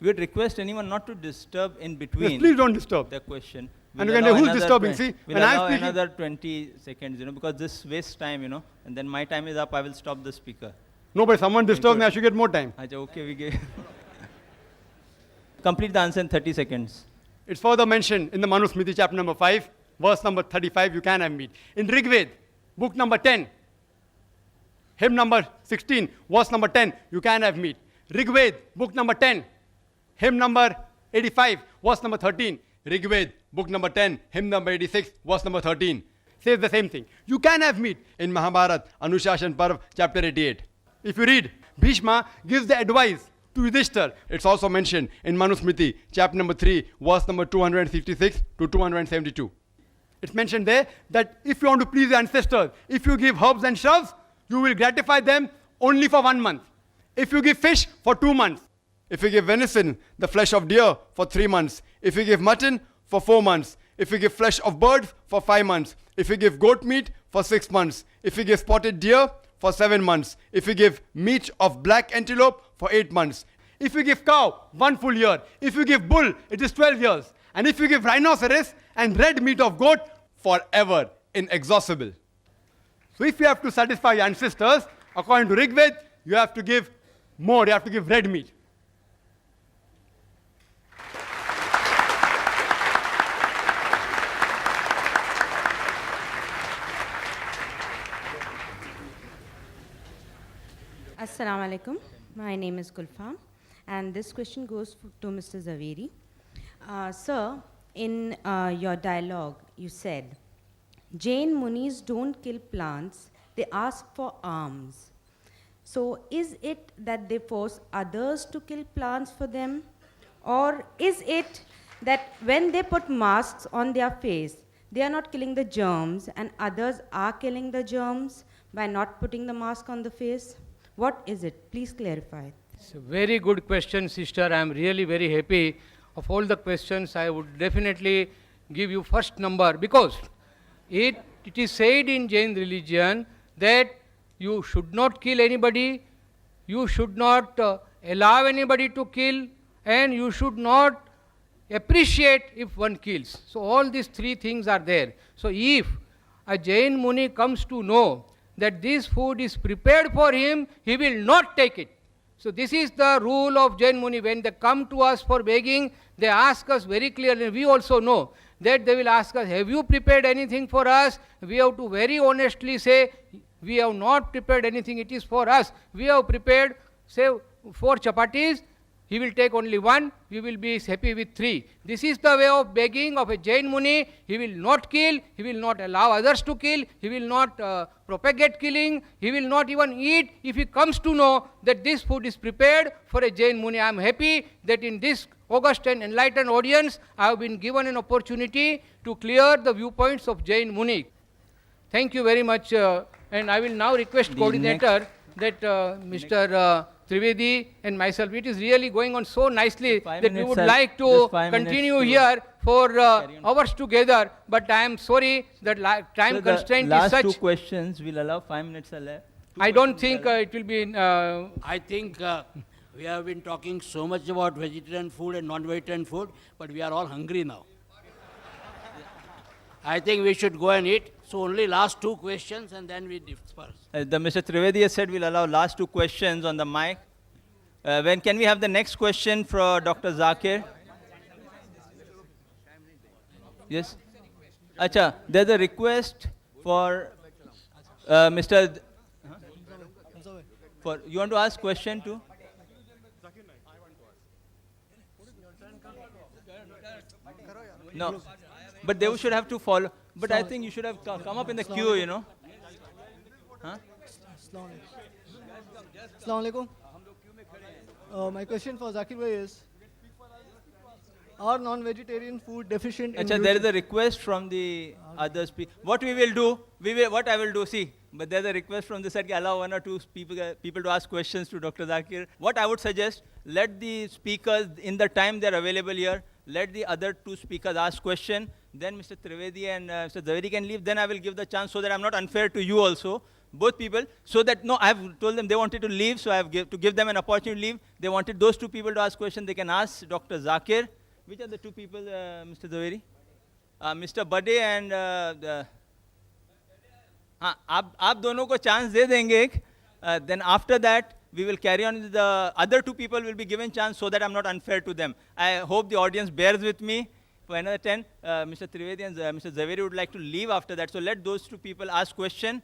Speaker 1: would request anyone not to disturb in between.
Speaker 5: Yes, please don't disturb
Speaker 1: The question.
Speaker 5: And who's disturbing? See,
Speaker 1: We'll
Speaker 5: when I'm
Speaker 1: allow
Speaker 5: speaking,
Speaker 1: another 20 seconds, because this wastes time, and then my time is up, I will stop the speaker.
Speaker 5: no, but someone disturbs me, I should get more time.
Speaker 1: Acha, okay, we give. Complete the answer in 30 seconds.
Speaker 5: It's further mentioned in the Manu Smriti, chapter number 5, verse number 35, you can have meat. In Rig Ved, book number 10, hymn number 16, verse number 10, you can have meat. Rig Ved, book number 10, hymn number 85, verse number 13. Rig Ved, book number 10, hymn number 86, verse number 13. Says the same thing. You can have meat. In Mahabharat, Anushashan Parv, chapter 88. If you read, Bhishma gives the advice to Yudhishthir. It's also mentioned in Manusmriti, chapter number 3, verse number 266 to 272. It's mentioned there that if you want to please your ancestors, if you give herbs and shrubs, you will gratify them only for 1 month. If you give fish, for 2 months. If you give venison, the flesh of deer, for 3 months. If you give mutton, for 4 months. If you give flesh of birds, for 5 months. If you give goat meat, for 6 months. If you give spotted deer, for 7 months. If you give meat of black antelope, for 8 months. If you give cow, 1 full year. If you give bull, it is 12 years. And if you give rhinoceros and red meat of goat, forever, inexhaustible. So if you have to satisfy your ancestors, according to Rigved, you have to give more, you have to give red meat.
Speaker 15: Assalamu alaikum. My name is Gulfam, and this question goes to Mr. Zaveri. Sir, in your dialogue, you said, Jain Munis don't kill plants, they ask for alms. So is it that they force others to kill plants for them? Or is it that when they put masks on their face, they are not killing the germs and others are killing the germs by not putting the mask on the face? What is it? Please clarify.
Speaker 3: It's a very good question, sister. I am really very happy. Of all the questions, I would definitely give you first number, because it is said in Jain religion that you should not kill anybody, you should not allow anybody to kill, and you should not appreciate if one kills. So all these 3 things are there. So if a Jain Muni comes to know that this food is prepared for him, he will not take it. So this is the rule of Jain Muni. When they come to us for begging, they ask us very clearly. We also know that they will ask us, have you prepared anything for us? We have to very honestly say, we have not prepared anything, it is for us. We have prepared, say, 4 chapatis. He will take only 1, we will be happy with 3. This is the way of begging of a Jain Muni. He will not kill, he will not allow others to kill, he will not propagate killing, he will not even eat if he comes to know that this food is prepared for a Jain Muni. I am happy that in this august and enlightened audience, I have been given an opportunity to clear the viewpoints of Jain Muni. Thank you very much, and I will now request coordinator that Mr. Trivedi and myself, it is really going on so nicely that we would like to continue here for hours together, but I am sorry that time constraint is such.
Speaker 1: Last 2 questions, we'll allow 5 minutes left.
Speaker 3: I don't think it will be...
Speaker 10: I think we have been talking so much about vegetarian food and non-vegetarian food, but we are all hungry now. I think we should go and eat. So only last 2 questions and then we disperse.
Speaker 1: Mr. Trivedi has said we'll allow last 2 questions on the mic. When can we have the next question for Dr. Zakir? Yes? Acha, there's a request for Mr. For you want to ask question too? No, but they should have to follow. But I think you should have come up in the queue, you know. Huh?
Speaker 16: Assalamu alaikum. My question for Zakir Bhai is, are non-vegetarian food deficient in
Speaker 1: Achha, there is a request from the other speakers. What we will do, what I will do, see, but there's a request from the side to allow 1 or 2 people to ask questions to Dr. Zakir. What I would suggest, let the speakers, in the time they're available here, let the other 2 speakers ask question. Then Mr. Trivedi and Mr. Zaveri can leave. Then I will give the chance so that I'm not unfair to you also, both people. So that, no, I have told them they wanted to leave, so I have to give them an opportunity to leave. They wanted those 2 people to ask questions. They can ask Dr. Zakir. Which are the 2 people, Mr. Zaveri? Mr. Bade and... आप दोनों को chance दे देंगे. Then after that, we will carry on with the other 2 people will be given chance so that I'm not unfair to them. I hope the audience bears with me. For another 10, Mr. Trivedi and Mr. Zaveri would like to leave after that. So let those 2 people ask question.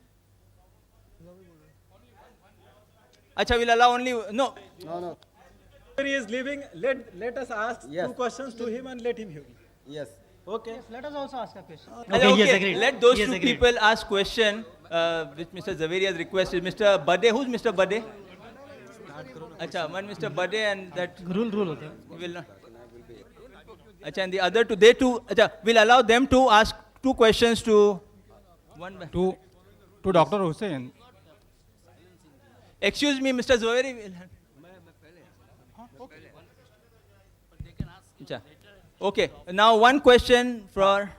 Speaker 1: Acha, we'll allow only... No.
Speaker 17: No. He is leaving. Let us ask 2 questions to him and let him hear.
Speaker 2: Yes.
Speaker 17: Okay. Yes,
Speaker 16: let us also ask a question.
Speaker 1: Okay, yes, agreed. Let those 2 people ask question, which Mr. Zaveri has requested. Mr. Bade, who's Mr. Bade? Acha, one Mr. Bade and that
Speaker 16: Rule होता है.
Speaker 1: will not. Acha, and the other two, they two, acha, we'll allow them to ask two questions to one.
Speaker 17: To Dr. Hussain.
Speaker 1: Excuse me, Mr. Zaveri. Acha. Okay, now one question for,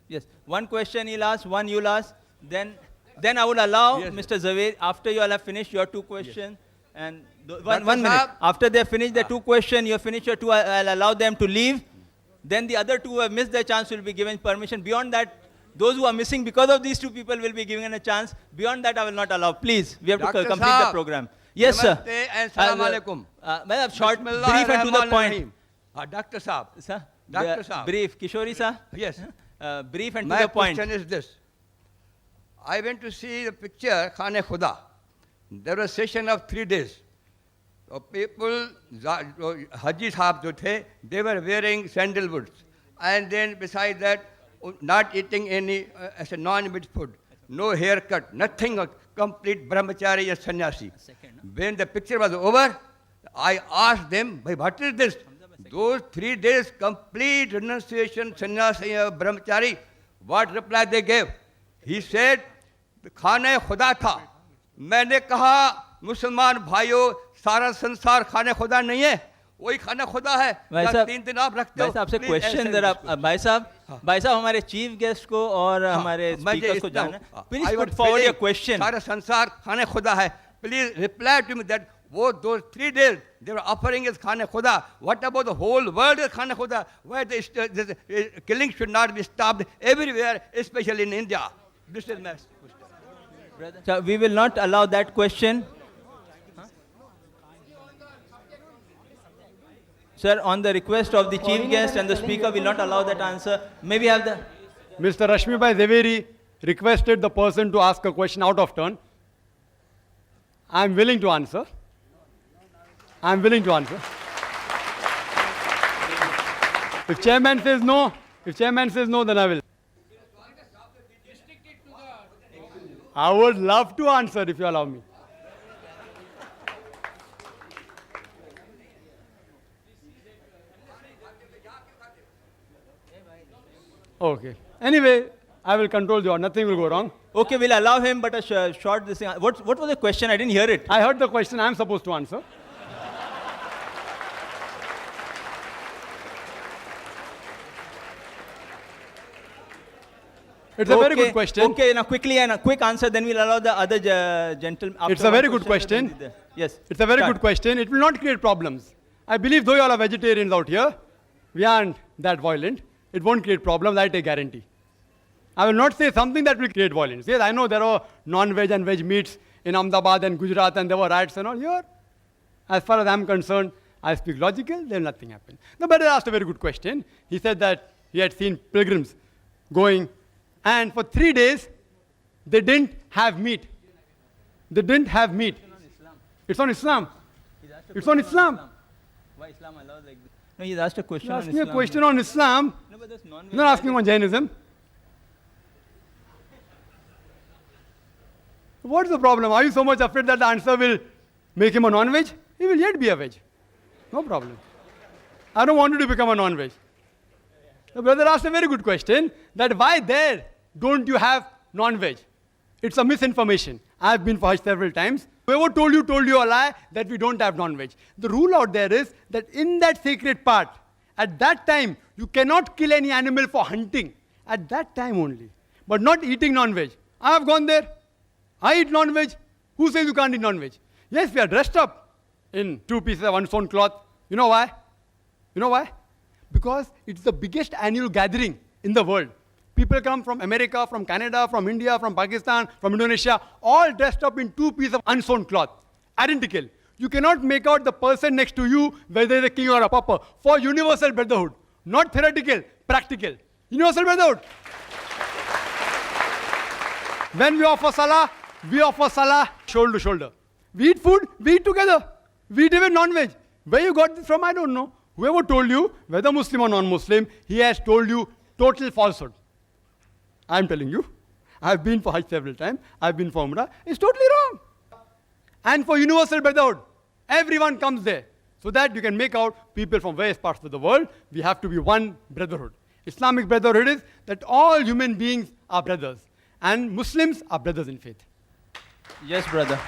Speaker 1: yes, one question he'll ask, one you'll ask, then I will allow Mr. Zaveri, after you all have finished your two questions, and one minute. After they have finished their two questions, you have finished your two, I'll allow them to leave. Then the other two who have missed their chance will be given permission. Beyond that, those who are missing because of these two people will be given a chance. Beyond that, I will not allow. Please, we have to complete the program. Yes, sir.
Speaker 18: Assalamu alaikum.
Speaker 1: Short, brief and to the point.
Speaker 18: Dr. Saab.
Speaker 1: Sir?
Speaker 18: Dr. Saab.
Speaker 1: Brief. Kishori, sir?
Speaker 18: Yes.
Speaker 1: Brief and to
Speaker 18: My
Speaker 1: the point.
Speaker 18: question is this. I went to see the picture, Khane Khuda. There was a session of 3 days. So people, Haji Sahab jo the, they were wearing sandalwoods. And then besides that, not eating any non-meat food. No haircut, nothing, complete brahmachari or sannyasi. When the picture was over, I asked them, what is this? Those 3 days, complete renunciation, sannyasi, brahmachari, what reply they gave? He said, खाने खुदा था. मैंने कहा मुसलमान भाइयों सारा संसार खाने खुदा नहीं है, वही खाना खुदा है. या 3 दिन आप रखते हो.
Speaker 1: भाई साहब से क्वेश्चन जरा, भाई साहब हमारे चीफ गेस्ट को और हमारे स्पीकर्स को जानना. Please put forward your question.
Speaker 18: सारा संसार खाने खुदा है. Please reply to me that those 3 days they were offering is khane khuda. What about the whole world is khane khuda? Why this killing should not be stopped everywhere, especially in India? This is my question.
Speaker 1: So we will not allow that question. Sir, on the request of the chief guest and the speaker, will not allow that answer. Maybe have the...
Speaker 5: Mr. Rashmibhai Zaveri requested the person to ask a question out of turn. I am willing to answer. I am willing to answer. If chairman says no, then I will. I would love to answer if you allow me. Okay. Anyway, I will control the order. Nothing will go wrong.
Speaker 1: Okay, we'll allow him, but a short this thing. What was the question? I didn't hear it.
Speaker 5: I heard the question. I am supposed to answer. It's a very good question.
Speaker 1: Okay, now quickly and a quick answer, then we'll allow the other gentleman.
Speaker 5: It's a very good question.
Speaker 1: Yes.
Speaker 5: It's a very good question. It will not create problems. I believe though you all are vegetarians out here, we aren't that violent. It won't create problems, I take guarantee. I will not say something that will create violence. Yes, I know there are non-veg and veg meats in Ahmedabad and Gujarat and there were riots and all here. As far as I'm concerned, I speak logical, then nothing happened. The brother asked a very good question. He said that he had seen pilgrims going and for 3 days, they didn't have meat. They didn't have meat. It's on Islam. It's on Islam.
Speaker 1: Why Islam allows like this? No, he's asked a question
Speaker 5: You're
Speaker 1: on
Speaker 5: asking
Speaker 1: Islam.
Speaker 5: a question on Islam.
Speaker 1: No, but that's non-veg.
Speaker 5: You're not asking on Jainism. What's the problem? Are you so much afraid that the answer will make him a non-veg? He will yet be a veg. No problem. I don't want you to become a non-veg. The brother asked a very good question, that why there don't you have non-veg? It's a misinformation. I've been for Hajj several times. Whoever told you a lie that we don't have non-veg. The rule out there is that in that sacred part, at that time, you cannot kill any animal for hunting. At that time only. But not eating non-veg. I have gone there. I eat non-veg. Who says you can't eat non-veg? Yes, we are dressed up in 2 pieces of unsewn cloth. You know why? You know why? Because it's the biggest annual gathering in the world. People come from America, from Canada, from India, from Pakistan, from Indonesia, all dressed up in 2 pieces of unsewn cloth. Identical. You cannot make out the person next to you whether he's a king or a pauper. For universal brotherhood. Not theoretical, practical. Universal brotherhood. When we offer salah shoulder to shoulder. We eat food, we eat together. We eat even non-veg. Where you got this from, I don't know. Whoever told you, whether Muslim or non-Muslim, he has told you total falsehood. I'm telling you. I've been for Hajj several times. I've been for Umrah. It's totally wrong. And for universal brotherhood, Everyone comes there. So that you can make out people from various parts of the world. We have to be one brotherhood. Islamic brotherhood is that all human beings are brothers. And Muslims are brothers in faith.
Speaker 1: Yes, brother.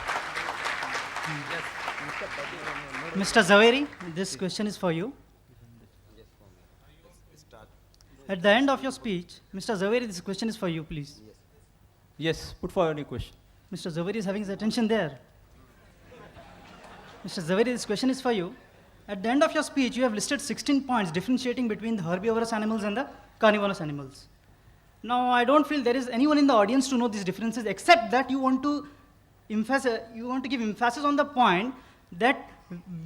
Speaker 19: Mr. Zaveri, this question is for you. At the end of your speech, Mr. Zaveri, this question is for you, please.
Speaker 1: Yes, put forward your question.
Speaker 19: Mr. Zaveri is having his attention there. Mr. Zaveri, this question is for you. At the end of your speech, you have listed 16 points differentiating between the herbivorous animals and the carnivorous animals. Now, I don't feel there is anyone in the audience to know these differences, except that you want to give emphasis on the point that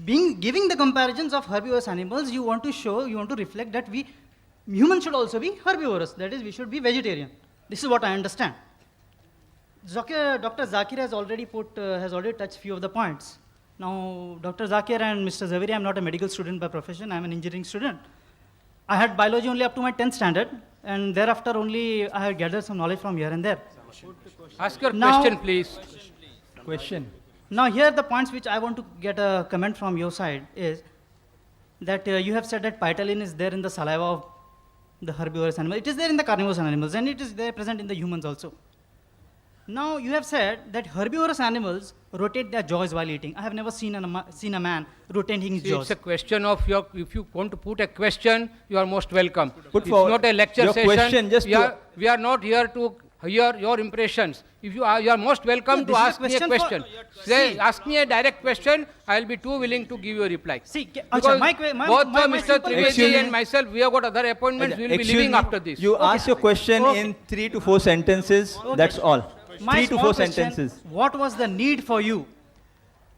Speaker 19: giving the comparisons of herbivorous animals, you want to reflect that humans should also be herbivorous. That is, we should be vegetarian. This is what I understand. Dr. Zakir has already touched few of the points. Now, Dr. Zakir and Mr. Zaveri, I'm not a medical student by profession, I'm an engineering student. I had biology only up to my 10th standard, and thereafter only I have gathered some knowledge from here and there.
Speaker 3: Ask your question, please.
Speaker 1: Question.
Speaker 19: Now, here the points which I want to get a comment from your side is that you have said that phytalin is there in the saliva of the herbivorous animal. It is there in the carnivorous animals, and it is there present in the humans also. Now, you have said that herbivorous animals rotate their jaws while eating. I have never seen a man rotating his jaws.
Speaker 3: It's a question of if you want to put a question, you are most welcome.
Speaker 1: Put
Speaker 3: it's
Speaker 1: forward
Speaker 3: not a lecture
Speaker 1: your
Speaker 3: session.
Speaker 1: Question,
Speaker 3: we are not here to hear your impressions. If you are most welcome to ask me a question. Ask me a direct question. I will be too willing to give you a reply. Because both Mr. Trivedi and myself, we have got other appointments. We will be leaving after this.
Speaker 1: You ask your question in 3 to 4 sentences. That's all.
Speaker 19: My
Speaker 1: 3 to 4
Speaker 19: question,
Speaker 1: sentences.
Speaker 19: What was the need for you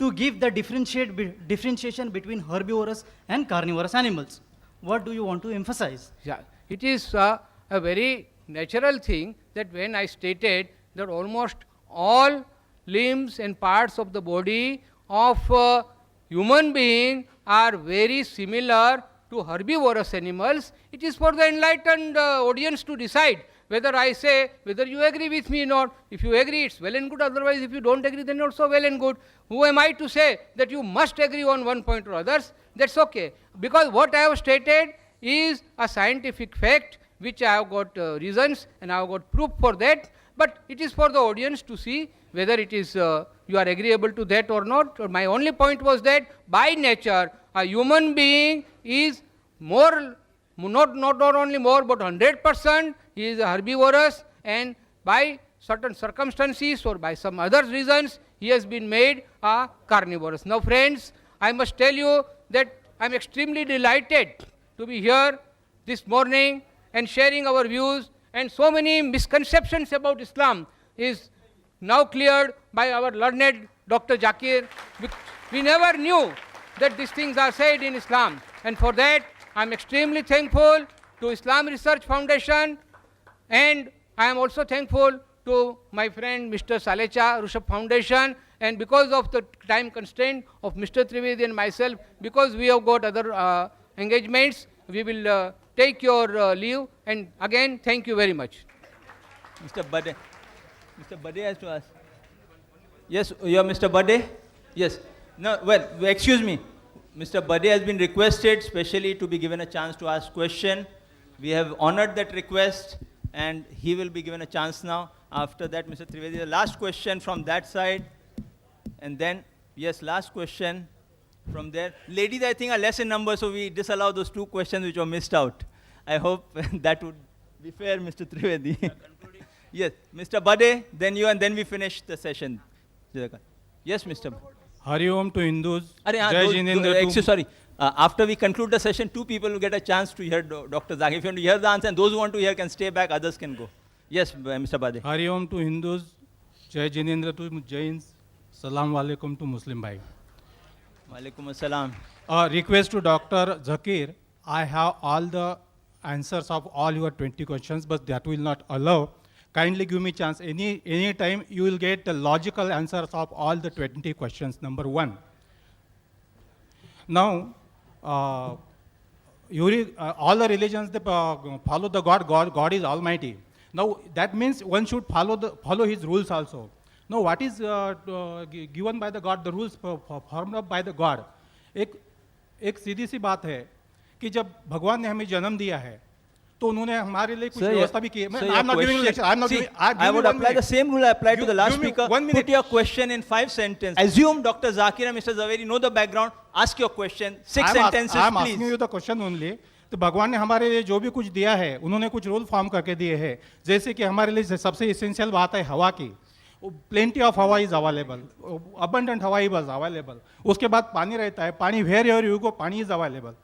Speaker 19: to give the differentiation between herbivorous and carnivorous animals? What do you want to emphasize?
Speaker 3: Yeah, it is a very natural thing that when I stated that almost all limbs and parts of the body of a human being are very similar to herbivorous animals, it is for the enlightened audience to decide whether I say, whether you agree with me or not. If you agree, it's well and good. Otherwise, if you don't agree, then also well and good. Who am I to say that you must agree on one point or others? That's okay. Because what I have stated is a scientific fact, which I have got reasons and I have got proof for that. But it is for the audience to see whether it is you are agreeable to that or not. My only point was that by nature, a human being is more, not only more, but 100%. He is herbivorous, and by certain circumstances or by some other reasons, he has been made a carnivorous. Now, friends, I must tell you that I am extremely delighted to be here this morning and sharing our views, and so many misconceptions about Islam is now cleared by our learned Dr. Zakir. We never knew that these things are said in Islam, and for that I am extremely thankful to Islam Research Foundation, and I am also thankful to my friend Mr. Salecha Rushabh Foundation, and because of the time constraint of Mr. Trivedi and myself, because we have got other engagements, we will take your leave, and again thank you very much.
Speaker 1: Mr. Bade. Mr. Bade has to ask. Yes, you are Mr. Bade? Yes. No, well, excuse me. Mr. Bade has been requested specially to be given a chance to ask question. We have honored that request, and he will be given a chance now. After that, Mr. Trivedi, the last question from that side. And then, yes, last question from there. Ladies, I think, are less in number, so we disallow those 2 questions which were missed out. I hope that would be fair, Mr. Trivedi. Yes, Mr. Bade, then you, and then we finish the session. Yes, Mr. Bade.
Speaker 20: Hari Om to Hindus.
Speaker 1: Sorry. After we conclude the session, 2 people will get a chance to hear Dr. Zakir. If you want to hear the answer, and those who want to hear can stay back, others can go. Yes, Mr. Bade.
Speaker 20: Hari Om to Hindus. Jai Jinendra to Jains. Salam Alaikum to Muslim Bhai.
Speaker 1: Walaikum Assalam.
Speaker 20: Request to Dr. Zakir. I have all the answers of all your 20 questions, but that will not allow. Kindly give me chance. Any time you will get the logical answers of all the 20 questions. Number 1. Now, all the religions, they follow the God. God is Almighty. Now, that means one should follow His rules also. No, what is given by the God, the rules formed up by the God. एक सीधी सी बात है कि जब भगवान ने हमें जन्म दिया है तो उन्होंने हमारे लिए कुछ व्यवस्था भी की है. I'm not giving lecture.
Speaker 1: I would apply the same rule I applied to the last speaker. Put your question in 5 sentences. Assume Dr. Zakir and Mr. Zaveri know the background. Ask your question. 6 sentences,
Speaker 20: I'm
Speaker 1: please.
Speaker 20: asking you the question only. तो भगवान ने हमारे लिए जो भी कुछ दिया है उन्होंने कुछ रूल फॉर्म करके दिए हैं. जैसे कि हमारे लिए सबसे इसेंशियल बात है हवा की. Plenty of Hawa is available. Abundant Hawa was available. उसके बाद पानी रहता है. पानी wherever you go, पानी is available.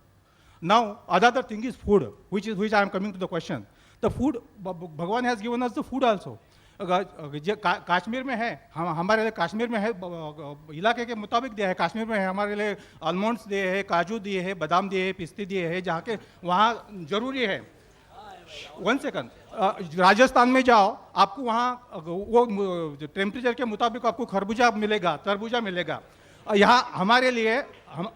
Speaker 20: Now, other thing is food, which I am coming to the question. The food, Bhagwan has given us the food also. Kashmir में है, हमारे लिए कश्मीर में है, इलाके के मुताबिक दिया है. कश्मीर में है हमारे लिए आलमंड्स दिए हैं, काजू दिए हैं, बादाम दिए हैं, पिस्ते दिए हैं, जहाँ के वहाँ जरूरी है. 1 second. राजस्थान में जाओ, आपको वहाँ वो टेम्परेचर के मुताबिक आपको खरबूजा मिलेगा, तरबूजा मिलेगा. यहाँ हमारे लिए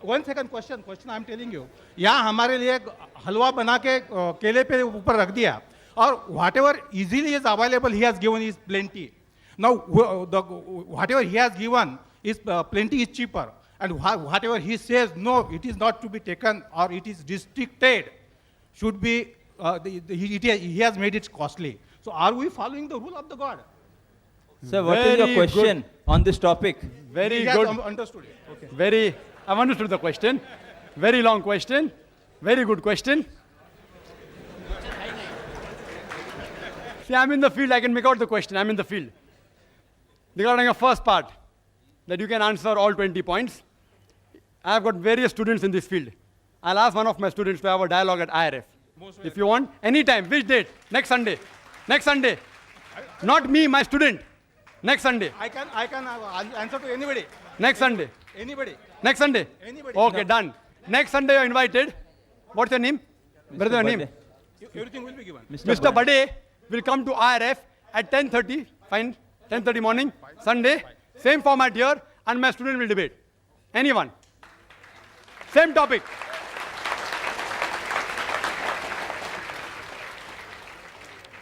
Speaker 20: 1 second question I am telling you. यहाँ हमारे लिए हलवा बना के केले पे ऊपर रख दिया और whatever easily is available he has given is plenty. Now whatever he has given is plenty is cheaper, and whatever he says no, it is not to be taken or it is restricted, should be he has made it costly. So are we following the rule of the God?
Speaker 1: Sir, what is your question on this topic?
Speaker 5: Very
Speaker 20: He
Speaker 5: good.
Speaker 20: has understood it. Okay.
Speaker 5: Very, I've understood the question. Very long question. Very good question. See, I'm in the field. I can make out the question. I'm in the field. Regarding your first part, that you can answer all 20 points. I've got various students in this field. I'll ask one of my students to have a dialogue at IRF. If you want, anytime. Which date? Next Sunday. Next Sunday. Not me, my student. Next Sunday.
Speaker 20: I can answer to anybody.
Speaker 5: Next Sunday.
Speaker 20: Anybody.
Speaker 5: Next Sunday.
Speaker 20: Anybody.
Speaker 5: Okay, done. Next Sunday you're invited. What's your name? Brother, your name?
Speaker 20: Everything will be given.
Speaker 5: Mr. Bade will come to IRF at 10:30. Fine. 10:30 morning. Sunday. Same format here, and my student will debate. Anyone. Same topic.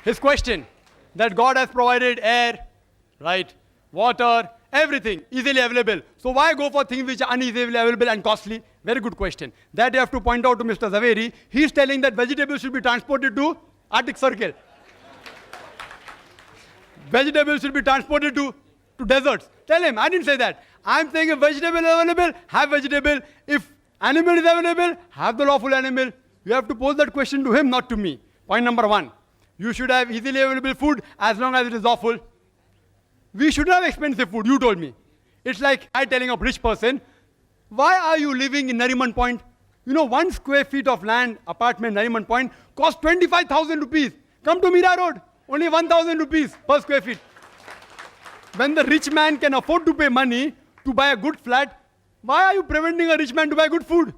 Speaker 5: His question, that God has provided air, right, water, everything easily available. So why go for things which are uneasily available and costly? Very good question. That you have to point out to Mr. Zaveri. He is telling that vegetables should be transported to Arctic Circle. Vegetables should be transported to deserts. Tell him, I didn't say that. I'm saying if vegetable is available, have vegetable. If animal is available, have the lawful animal. You have to pose that question to him, not to me. Point number 1. You should have easily available food as long as it is lawful. We should have expensive food, you told me. It's like I telling a rich person, why are you living in Nariman Point? You know, 1 square feet of land, apartment, Nariman Point, costs 25,000 rupees. Come to Mira Road, only 1,000 rupees per square feet. When the rich man can afford to pay money to buy a good flat, why are you preventing a rich man to buy good food?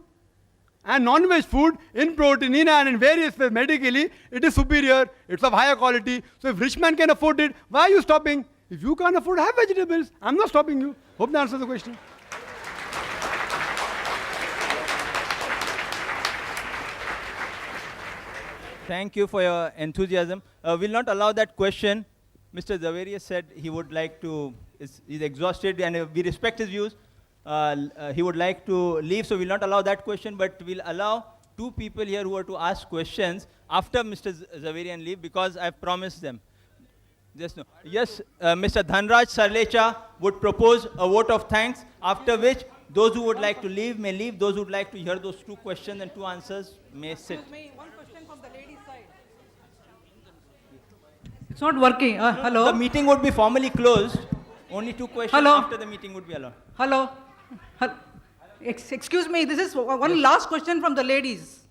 Speaker 5: And non-veg food, in protein, in iron, in various ways, medically, it is superior, it's of higher quality. So if rich man can afford it, why are you stopping? If you can't afford, have vegetables. I'm not stopping you. Hope that answers the question.
Speaker 1: Thank you for your enthusiasm. We'll not allow that question. Mr. Zaveri said he would like to, he's exhausted and we respect his views. He would like to leave, so we'll not allow that question, but we'll allow 2 people here who are to ask questions after Mr. Zaverian leave, because I've promised them. Just no. Yes, Mr. Dhanraj Sarlecha would propose a vote of thanks, after which those who would like to leave may leave, those who would like to hear those 2 questions and 2 answers may sit.
Speaker 21: One question from the ladies' side. It's not working. Hello?
Speaker 1: The meeting would be formally closed. Only 2 questions
Speaker 21: Hello?
Speaker 1: after the meeting would be allowed.
Speaker 21: Hello? Excuse me, this is one last question from the ladies.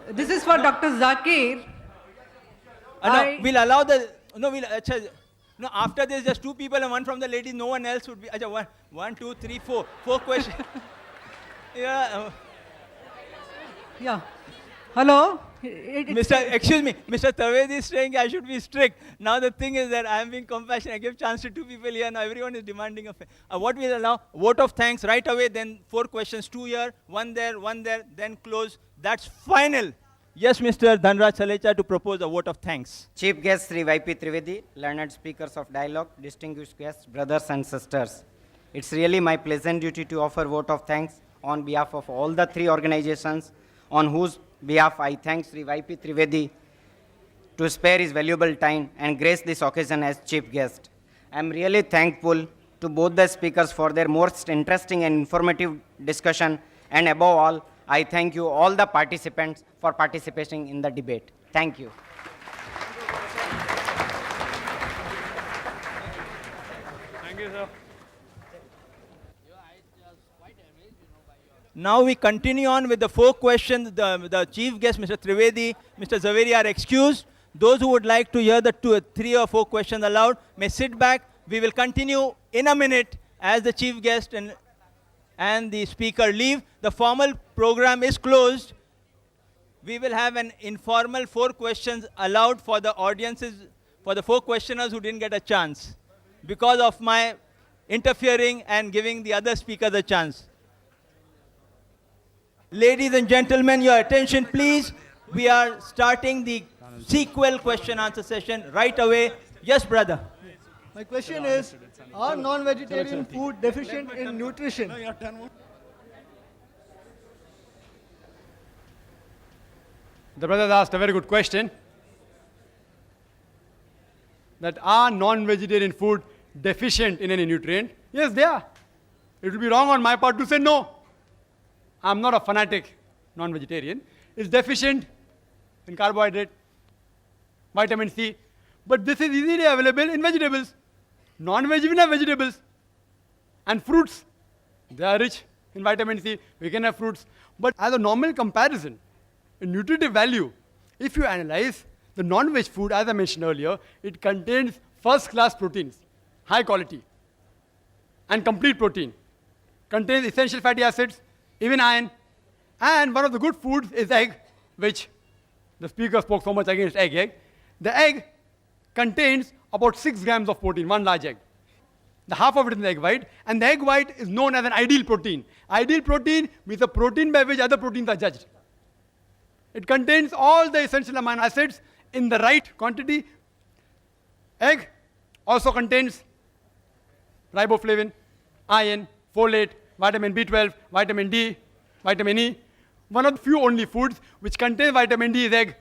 Speaker 21: This is for Dr. Zakir.
Speaker 1: No, we'll allow the... No, no, after this, just 2 people and 1 from the ladies, no one else would be... One, 2, 3, 4. 4 questions. Yeah.
Speaker 21: Yeah. Hello?
Speaker 1: Excuse me, Mr. Tavedi is saying I should be strict. Now the thing is that I am being compassionate. I give chance to 2 people here. Now everyone is demanding a what we'll allow? Vote of thanks right away. Then 4 questions, 2 here, 1 there, 1 there. Then close. That's final. Yes, Mr. Dhanraj Salecha to propose a vote of thanks.
Speaker 4: Chief guest Sri Y.P. Trivedi, learned speakers of dialogue, distinguished guests, brothers and sisters. It's really my pleasant duty to offer vote of thanks on behalf of all the three organizations on whose behalf I thank Sri Y.P. Trivedi to spare his valuable time and grace this occasion as chief guest. I'm really thankful to both the speakers for their most interesting and informative discussion, and above all, I thank you all the participants for participating in the debate. Thank you.
Speaker 8: Thank you, sir.
Speaker 1: Now we continue on with the 4 questions. The chief guest, Mr. Trivedi, Mr. Zaveri are excused. Those who would like to hear the 3 or 4 questions aloud may sit back. We will continue in a minute as the chief guest and the speaker leave. The formal program is closed. We will have an informal 4 questions allowed for the audiences, for the 4 questioners who didn't get a chance because of my interfering and giving the other speakers a chance. Ladies and gentlemen, your attention please. We are starting the sequel question answer session right away. Yes, brother.
Speaker 16: My question is, are non-vegetarian food deficient in nutrition?
Speaker 5: The brother asked a very good question. That are non-vegetarian food deficient in any nutrient? Yes, they are. It will be wrong on my part to say no. I'm not a fanatic non-vegetarian. It's deficient in carbohydrate, vitamin C, but this is easily available in vegetables. Non-vegetarian vegetables and fruits. They are rich in vitamin C. We can have fruits. But as a normal comparison, in nutritive value, if you analyze the non-veg food, as I mentioned earlier, it contains first-class proteins, high quality, and complete protein. Contains essential fatty acids, even iron. And one of the good foods is egg, which the speaker spoke so much against egg. The egg contains about 6 grams of protein, one large egg. The half of it is in the egg white, and the egg white is known as an ideal protein. Ideal protein means a protein by which other proteins are judged. It contains all the essential amino acids in the right quantity. Egg also contains riboflavin, iron, folate, vitamin B12, vitamin D, vitamin E. One of the few only foods which contains vitamin D is egg.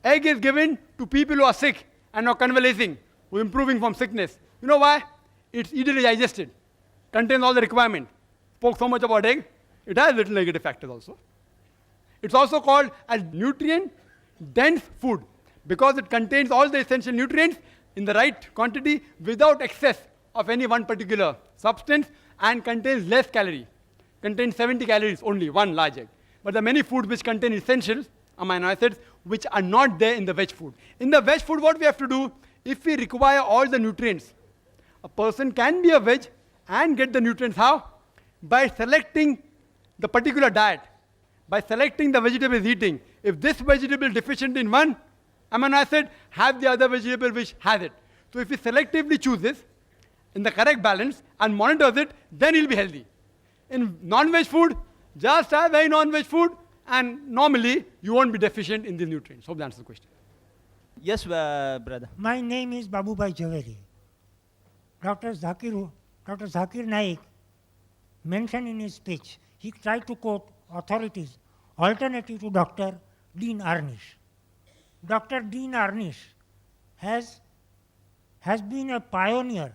Speaker 5: Egg is given to people who are sick and are convalescing, who are improving from sickness. You know why? It's easily digested, contains all the requirement. Spoke so much about egg. It has little negative factors also. It's also called as nutrient-dense food because it contains all the essential nutrients in the right quantity without excess of any one particular substance and contains less calorie. Contains 70 calories only, one large egg. But there are many foods which contain essential amino acids which are not there in the veg food. In the veg food, what we have to do, if we require all the nutrients, a person can be a veg and get the nutrients. How? By selecting the particular diet. By selecting the vegetable he's eating. If this vegetable is deficient in one amino acid, have the other vegetable which has it. So if he selectively chooses in the correct balance and monitors it, then he'll be healthy. In non-veg food, just have very non-veg food and normally you won't be deficient in these nutrients. Hope that answers the question.
Speaker 1: Yes, brother.
Speaker 22: My name is Babubai Zaveri. Dr. Zakir Naik mentioned in his speech, he tried to quote authorities alternative to Dr. Dean Arnish. Dr. Dean Arnish has been a pioneer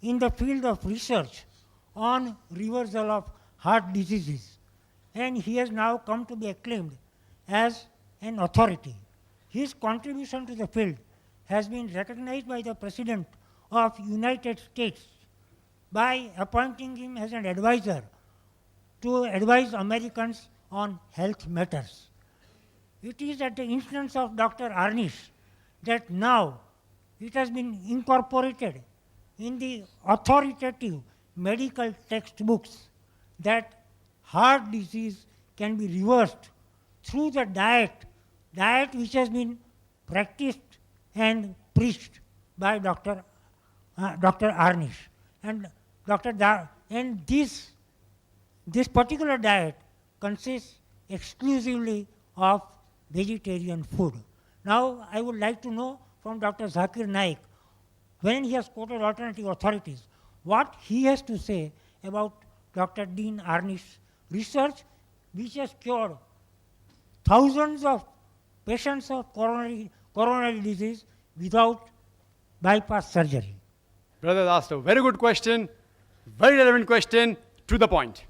Speaker 22: in the field of research on reversal of heart diseases, and he has now come to be acclaimed as an authority. His contribution to the field has been recognized by the President of United States by appointing him as an advisor to advise Americans on health matters. It is at the instance of Dr. Arnish that now it has been incorporated in the authoritative medical textbooks that heart disease can be reversed through the diet which has been practiced and preached by Dr. Arnish. And this particular diet consists exclusively of vegetarian food. Now, I would like to know from Dr. Zakir Naik, when he has quoted alternative authorities, what he has to say about Dr. Dean Arnish's research, which has cured thousands of patients of coronary disease without bypass surgery.
Speaker 5: Brother asked a very good question, very relevant question, to the point.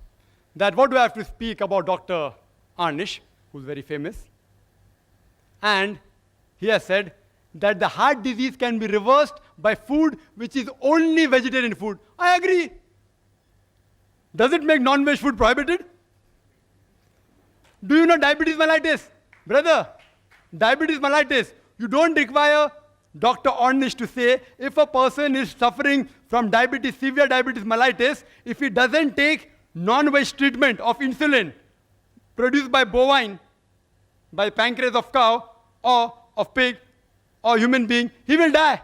Speaker 5: That what do I have to speak about Dr. Arnish, who's very famous? And he has said that the heart disease can be reversed by food which is only vegetarian food. I agree. Does it make non-veg food prohibited? Do you know diabetes mellitus? Brother, diabetes mellitus, you don't require Dr. Ornish to say if a person is suffering from diabetes, severe diabetes mellitus, if he doesn't take non-veg treatment of insulin produced by bovine, by pancreas of cow or of pig or human being, he will die.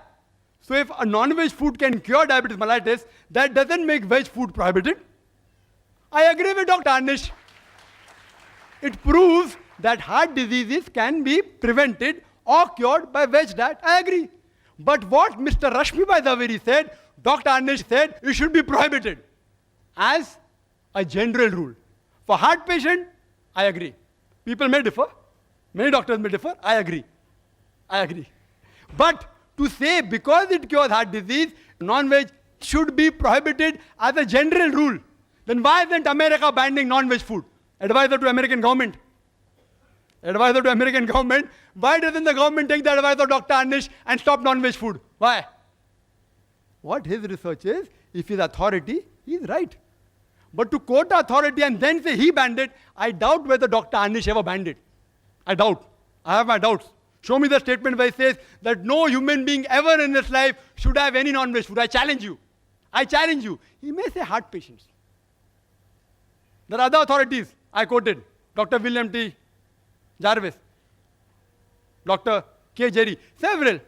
Speaker 5: So if a non-veg food can cure diabetes mellitus, that doesn't make veg food prohibited. I agree with Dr. Arnish. It proves that heart diseases can be prevented or cured by veg diet. I agree. But what Mr. Rashmibhai Zaveri said, Dr. Arnish said, it should be prohibited as a general rule. For heart patient, I agree. People may differ. Many doctors may differ. I agree. I agree. But to say because it cures heart disease, non-veg should be prohibited as a general rule, then why isn't America banning non-veg food? Advisor to American government. Advisor to American government. Why doesn't the government take the advice of Dr. Arnish and stop non-veg food? Why? What his research is, if he's authority, he's right. But to quote authority and then say he banned it, I doubt whether Dr. Arnish ever banned it. I doubt. I have my doubts. Show me the statement where he says that no human being ever in his life should have any non-veg food. I challenge you. I challenge you. He may say heart patients. There are other authorities I quoted. Dr. William T. Jarvis, Dr. K. Jerry, several.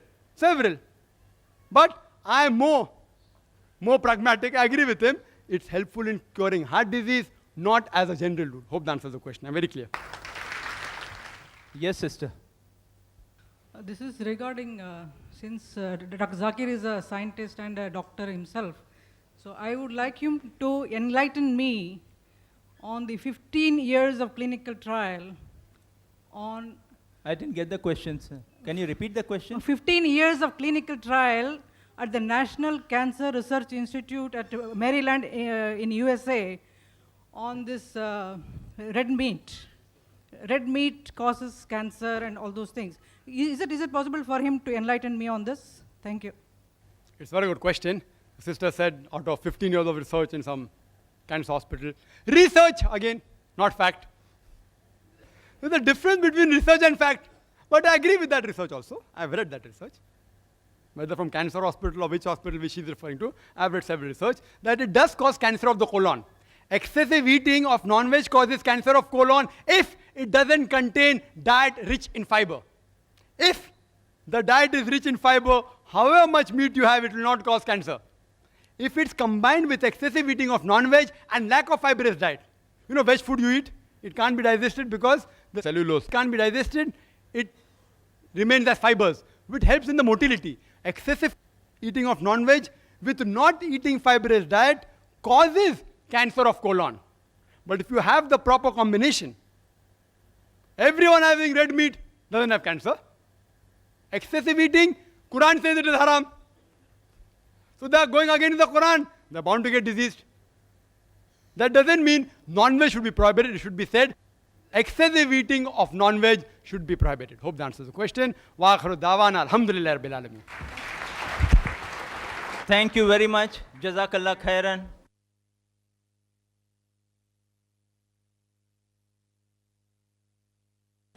Speaker 5: But I am more pragmatic. I agree with him. It's helpful in curing heart disease, not as a general rule. Hope that answers the question. I'm very clear.
Speaker 1: Yes, sister.
Speaker 21: This is regarding, since Dr. Zakir is a scientist and a doctor himself, so I would like him to enlighten me on the 15 years of clinical trial on...
Speaker 1: I didn't get the question, sir. Can you repeat the question?
Speaker 21: 15 years of clinical trial at the National Cancer Research Institute at Maryland in USA on this red meat. Red meat causes cancer and all those things. Is it possible for him to enlighten me on this? Thank you.
Speaker 5: It's a very good question. The sister said out of 15 years of research in some cancer hospital. Research, again, not fact. There's a difference between research and fact. But I agree with that research also. I've read that research. Whether from cancer hospital or which hospital which she's referring to, I've read several research, that it does cause cancer of the colon. Excessive eating of non-veg causes cancer of colon if it doesn't contain diet rich in fiber. If the diet is rich in fiber, however much meat you have, it will not cause cancer. If it's combined with excessive eating of non-veg and lack of fibrous diet. You know, veg food you eat, it can't be digested because the cellulose can't be digested, it remains as fibers, which helps in the motility. Excessive eating of non-veg with not eating fibrous diet causes cancer of colon. But if you have the proper combination, everyone having red meat doesn't have cancer. Excessive eating, Quran says it is haram. So they are going against the Quran, they are bound to get diseased. That doesn't mean non-veg should be prohibited, it should be said excessive eating of non-veg should be prohibited. Hope that answers the question. Wa akhiru da'wana alhamdulillah rabbil alamin.
Speaker 1: Thank you very much. Jazakallah khairan.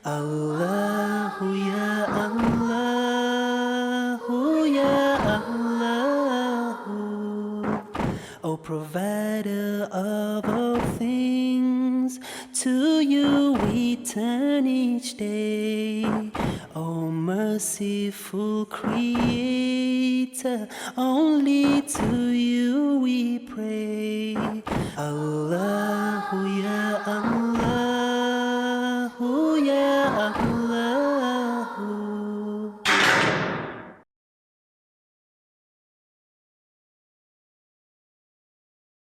Speaker 6: Allahu ya Allahu ya Allahu, O provider of all things, to you we turn each day. O merciful creator, only to you we pray. Allah